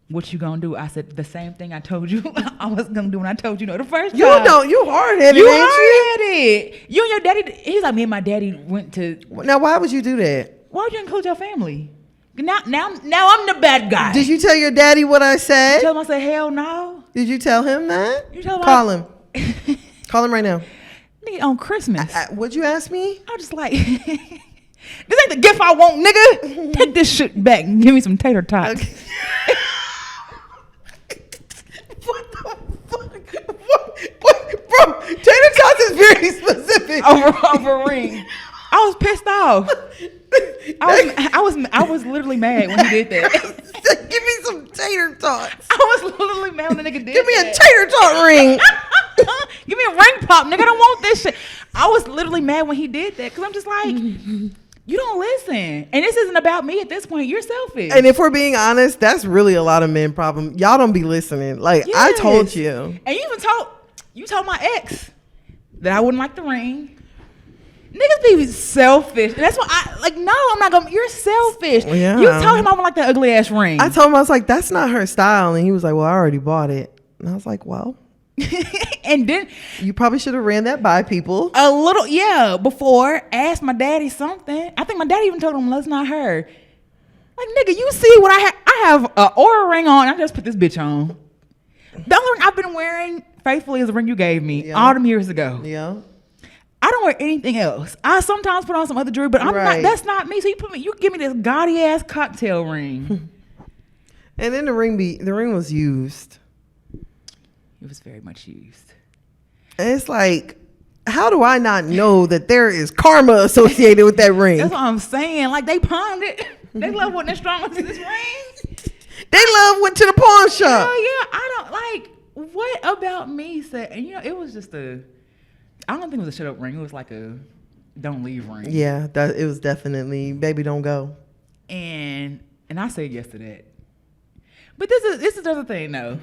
Speaker 1: What you gonna do? I said, the same thing I told you I was gonna do when I told you no the first time.
Speaker 2: You hard-headed,
Speaker 1: You
Speaker 2: ain't
Speaker 1: hard-headed. You and your daddy, he's like, me and my daddy went to.
Speaker 2: Now, why would you do that?
Speaker 1: Why would you include your family? Now I'm the bad guy.
Speaker 2: Did you tell your daddy what I said?
Speaker 1: Tell him I said, hell no.
Speaker 2: Did you tell him that?
Speaker 1: You tell him
Speaker 2: Call him. Call him right now.
Speaker 1: Nigga, on Christmas.
Speaker 2: What'd you ask me?
Speaker 1: I was just like, this ain't the gift I want, nigga. Take this shit back and give me some tater tots.
Speaker 2: Okay. What the fuck? What? Bro, tater tots is very specific.
Speaker 1: Over ring. I was pissed off. I was literally mad when he did that.
Speaker 2: Give me some tater tots.
Speaker 1: I was literally mad when the nigga did
Speaker 2: Give me
Speaker 1: that.
Speaker 2: a tater tot ring.
Speaker 1: Give me a ring pop, nigga. I don't want this shit. I was literally mad when he did that because I'm just like, you don't listen. And this isn't about me at this point. You're selfish.
Speaker 2: And if we're being honest, that's really a lot of men problem. Y'all don't be listening. Like,
Speaker 1: Yes.
Speaker 2: I told you.
Speaker 1: And you even told my ex that I wouldn't like the ring. Niggas be selfish. And that's why I'm not gonna. You're selfish.
Speaker 2: Yeah.
Speaker 1: You told him I would like that ugly ass ring.
Speaker 2: I told him, I was like, that's not her style. And he was like, well, I already bought it. And I was like, well,
Speaker 1: and then
Speaker 2: you probably should have ran that by people.
Speaker 1: a little, before asked my daddy something. I think my daddy even told him, let's not her. Like, nigga, you see what I have? I have an Aura ring on. I just put this bitch on. The only ring I've been wearing faithfully is the ring you gave me all them years ago.
Speaker 2: Yeah.
Speaker 1: I don't wear anything else. I sometimes put on some other jewelry, but I'm not. That's not me. So you give me this gaudy ass cocktail ring.
Speaker 2: And then the ring was used.
Speaker 1: It was very much used.
Speaker 2: And it's like, how do I not know that there is karma associated with that ring?
Speaker 1: That's what I'm saying. Like, they pawned it. They love wasn't as strong as this ring.
Speaker 2: They went to the pawn shop.
Speaker 1: Oh yeah, I don't like. What about me said? And it was just I don't think it was a shut up ring. It was like a don't leave ring.
Speaker 2: Yeah, it was definitely baby don't go.
Speaker 1: And I said yes to that. But this is the other thing though.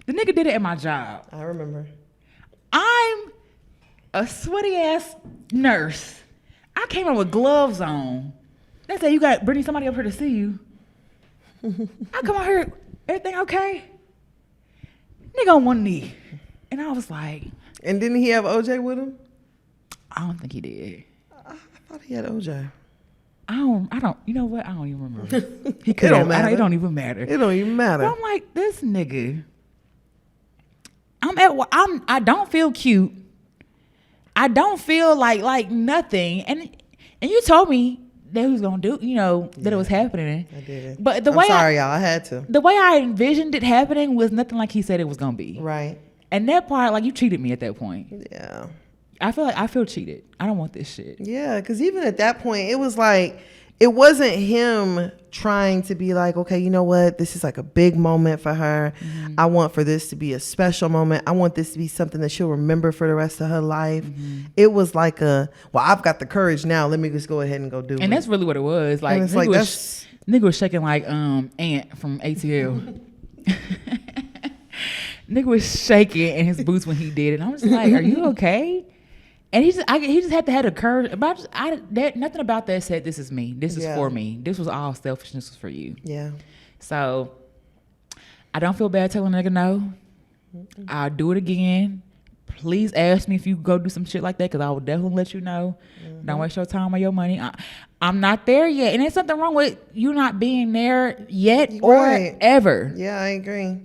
Speaker 1: The nigga did it at my job.
Speaker 2: I remember. I'm
Speaker 1: a sweaty ass nurse. I came in with gloves on. They said, you got bringing somebody up here to see you. I come out here, everything okay? Nigga on one knee. And I was like.
Speaker 2: And didn't he have OJ with him?
Speaker 1: I don't think he did.
Speaker 2: I thought he had OJ.
Speaker 1: I don't, you know what? I don't even remember. He could
Speaker 2: It don't
Speaker 1: have.
Speaker 2: matter.
Speaker 1: It don't even matter.
Speaker 2: It don't even matter.
Speaker 1: But I'm like, this nigga. I don't feel cute. I don't feel like nothing. And you told me that he was gonna do, that it was happening.
Speaker 2: I did it.
Speaker 1: But
Speaker 2: I'm sorry, y'all. I had to.
Speaker 1: The way I envisioned it happening was nothing like he said it was gonna be.
Speaker 2: Right.
Speaker 1: And that part, like, you cheated me at that point.
Speaker 2: Yeah.
Speaker 1: I feel cheated. I don't want this shit.
Speaker 2: Yeah, because even at that point, it was like, it wasn't him trying to be like, okay, you know what? This is like a big moment for her. Mm-hmm. I want for this to be a special moment. I want this to be something that she'll remember for the rest of her life. Mm-hmm. It was like I've got the courage now. Let me just go ahead and go do it.
Speaker 1: And that's really what it was. Like, nigga was shaking like Ant from ATL. Nigga was shaking in his boots when he did it. And I was like, are you okay? And he just had to have the courage. Nothing about that said, this is me. This is for me. This was all selfishness was for you.
Speaker 2: Yeah.
Speaker 1: So I don't feel bad telling a nigga no. Mm-mm. I'll do it again. Please ask me if you go do some shit like that, because I will definitely let you know. Mm-hmm. Don't waste your time or your money. I'm not there yet. And there's something wrong with you not being there yet or ever.
Speaker 2: Yeah, I agree.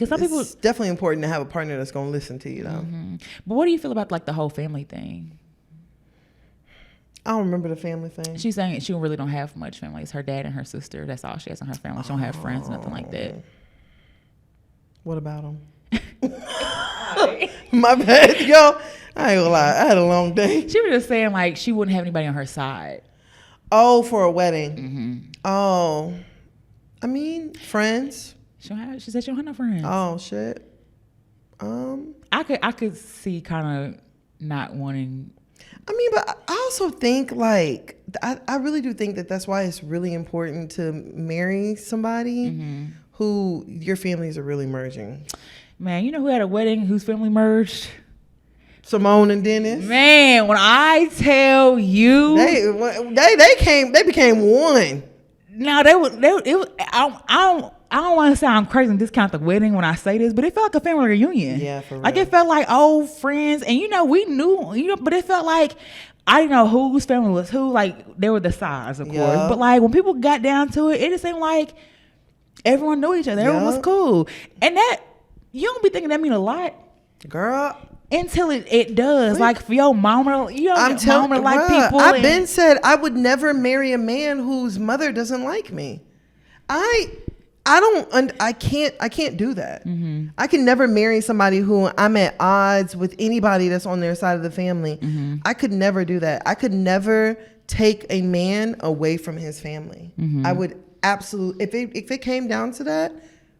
Speaker 2: It's definitely important to have a partner that's going to listen to you, though.
Speaker 1: Mm-hmm. But what do you feel about like the whole family thing?
Speaker 2: I don't remember the family thing.
Speaker 1: She's saying she really don't have much family. It's her dad and her sister. That's all she has in her family. She don't have friends, nothing like that.
Speaker 2: What about them? My bad, yo. I ain't gonna lie. I had a long day.
Speaker 1: She was just saying like she wouldn't have anybody on her side.
Speaker 2: Oh, for a wedding.
Speaker 1: Mm-hmm.
Speaker 2: Oh, I mean, friends.
Speaker 1: She said she don't have no friends.
Speaker 2: Oh shit.
Speaker 1: I could see kind of not wanting.
Speaker 2: I mean, but I also think like I really do think that that's why it's really important to marry somebody who your families are really merging.
Speaker 1: Man, you know who had a wedding whose family merged?
Speaker 2: Simone and Dennis.
Speaker 1: Man, when I tell you,
Speaker 2: they became one.
Speaker 1: no, I don't want to sound crazy and discount the wedding when I say this, but it felt like a family reunion.
Speaker 2: Yeah, for real.
Speaker 1: Like it felt like old friends, and we knew, but it felt like I didn't know whose family was who. Like they were the size, of course, but like when people got down to it, it just seemed like everyone knew each other. Everyone was cool, and that you don't be thinking that mean a lot,
Speaker 2: girl.
Speaker 1: Until it does. Like for your mama,
Speaker 2: I'm telling you,
Speaker 1: like people.
Speaker 2: I've been said I would never marry a man whose mother doesn't like me. I can't do that. Mm-hmm. I can never marry somebody who I'm at odds with anybody that's on their side of the family. Mm-hmm. I could never do that. I could never take a man away from his family. Mm-hmm. I would absolutely, if it came down to that,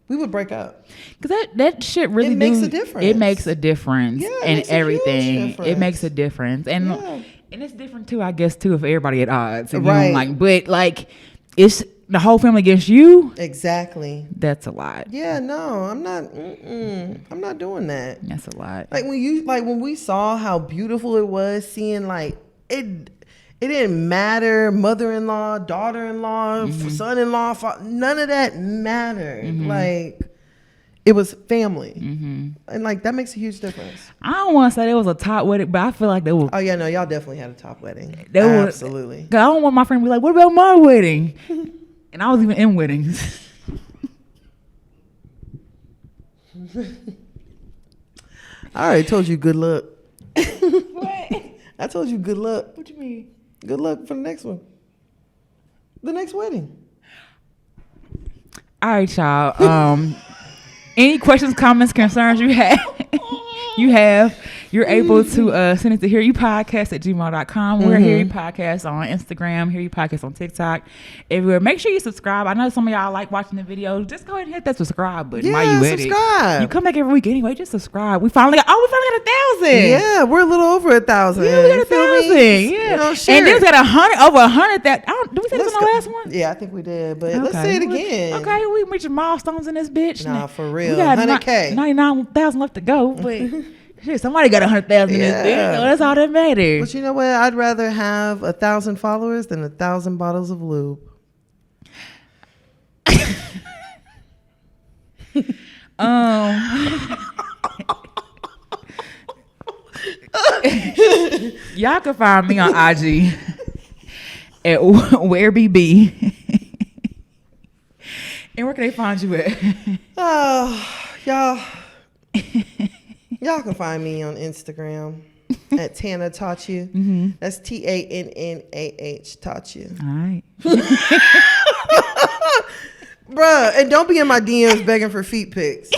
Speaker 2: we would break up.
Speaker 1: Because that shit really
Speaker 2: makes a difference.
Speaker 1: It makes a difference in everything.
Speaker 2: Difference.
Speaker 1: It makes a difference. And and it's different too, I guess, too, if everybody at odds.
Speaker 2: Right.
Speaker 1: But like it's the whole family against you.
Speaker 2: Exactly.
Speaker 1: That's a lot.
Speaker 2: Yeah, no, I'm not doing that.
Speaker 1: That's a lot.
Speaker 2: Like when we saw how beautiful it was, seeing like it didn't matter, mother-in-law, daughter-in-law, son-in-law, none of that mattered. Mm-hmm. Like, it was family. Mm-hmm. And, like, that makes a huge difference.
Speaker 1: I don't want to say it was a top wedding, but I feel like they were.
Speaker 2: Oh, yeah, no, y'all definitely had a top wedding. Absolutely.
Speaker 1: I don't want my friend to be like, what about my wedding? And I was even in weddings.
Speaker 2: I already told you good luck.
Speaker 1: What?
Speaker 2: I told you good luck.
Speaker 1: What you mean?
Speaker 2: Good luck for the next one. The next wedding.
Speaker 1: All right, y'all. Any questions, comments, concerns you have, you're able to send it to hearyoupodcast@gmail.com. We're Hear You Podcast on Instagram, Hear You Podcast on TikTok, everywhere. Make sure you subscribe. I know some of y'all like watching the videos. Just go ahead and hit that subscribe button while you at
Speaker 2: subscribe.
Speaker 1: You come back every week anyway. Just subscribe. We finally got 1,000.
Speaker 2: Yeah, we're a little over 1,000.
Speaker 1: Yeah, we got 1,000. Yeah, and there's got over 100 that. Did we say this on the last one?
Speaker 2: Yeah, I think we did, but let's say it again.
Speaker 1: Okay, we reaching milestones in this bitch.
Speaker 2: Nah, for real.
Speaker 1: We got
Speaker 2: 100K.
Speaker 1: 99,000 left to go, but. Shit, somebody got 100,000 in this thing. That's all that matters.
Speaker 2: But you know what? I'd rather have 1,000 followers than 1,000 bottles of lube.
Speaker 1: Y'all can find me on IG at WhereBB. And where can they find you at?
Speaker 2: Oh, y'all can find me on Instagram at Tana Taught You. Mm-hmm. That's TANNAH Taught You.
Speaker 1: All right.
Speaker 2: Bruh, and don't be in my DMs begging for feet pics.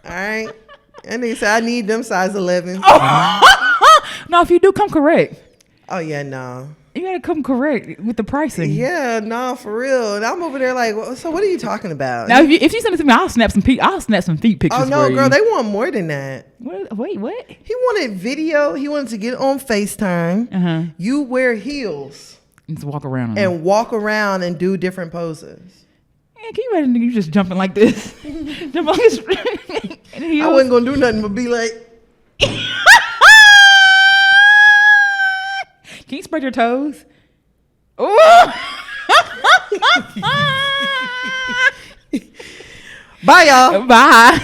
Speaker 2: All right? And they say I need them size 11.
Speaker 1: No, if you do, come correct.
Speaker 2: Oh, yeah, no.
Speaker 1: You gotta come correct with the pricing.
Speaker 2: Yeah, no, for real. And I'm over there like, so what are you talking about?
Speaker 1: Now, if you send it to me, I'll snap some feet pictures.
Speaker 2: Oh no,
Speaker 1: for
Speaker 2: girl,
Speaker 1: you.
Speaker 2: they want more than that.
Speaker 1: Wait, what?
Speaker 2: He wanted video. He wanted to get on FaceTime. Uh-huh. You wear heels
Speaker 1: and just walk around
Speaker 2: and do different poses.
Speaker 1: Man, can you imagine you just jumping like this? Jump on his
Speaker 2: I wasn't gonna do nothing but be like.
Speaker 1: Can you spread your toes? Ooh.
Speaker 2: Bye, y'all.
Speaker 1: Bye.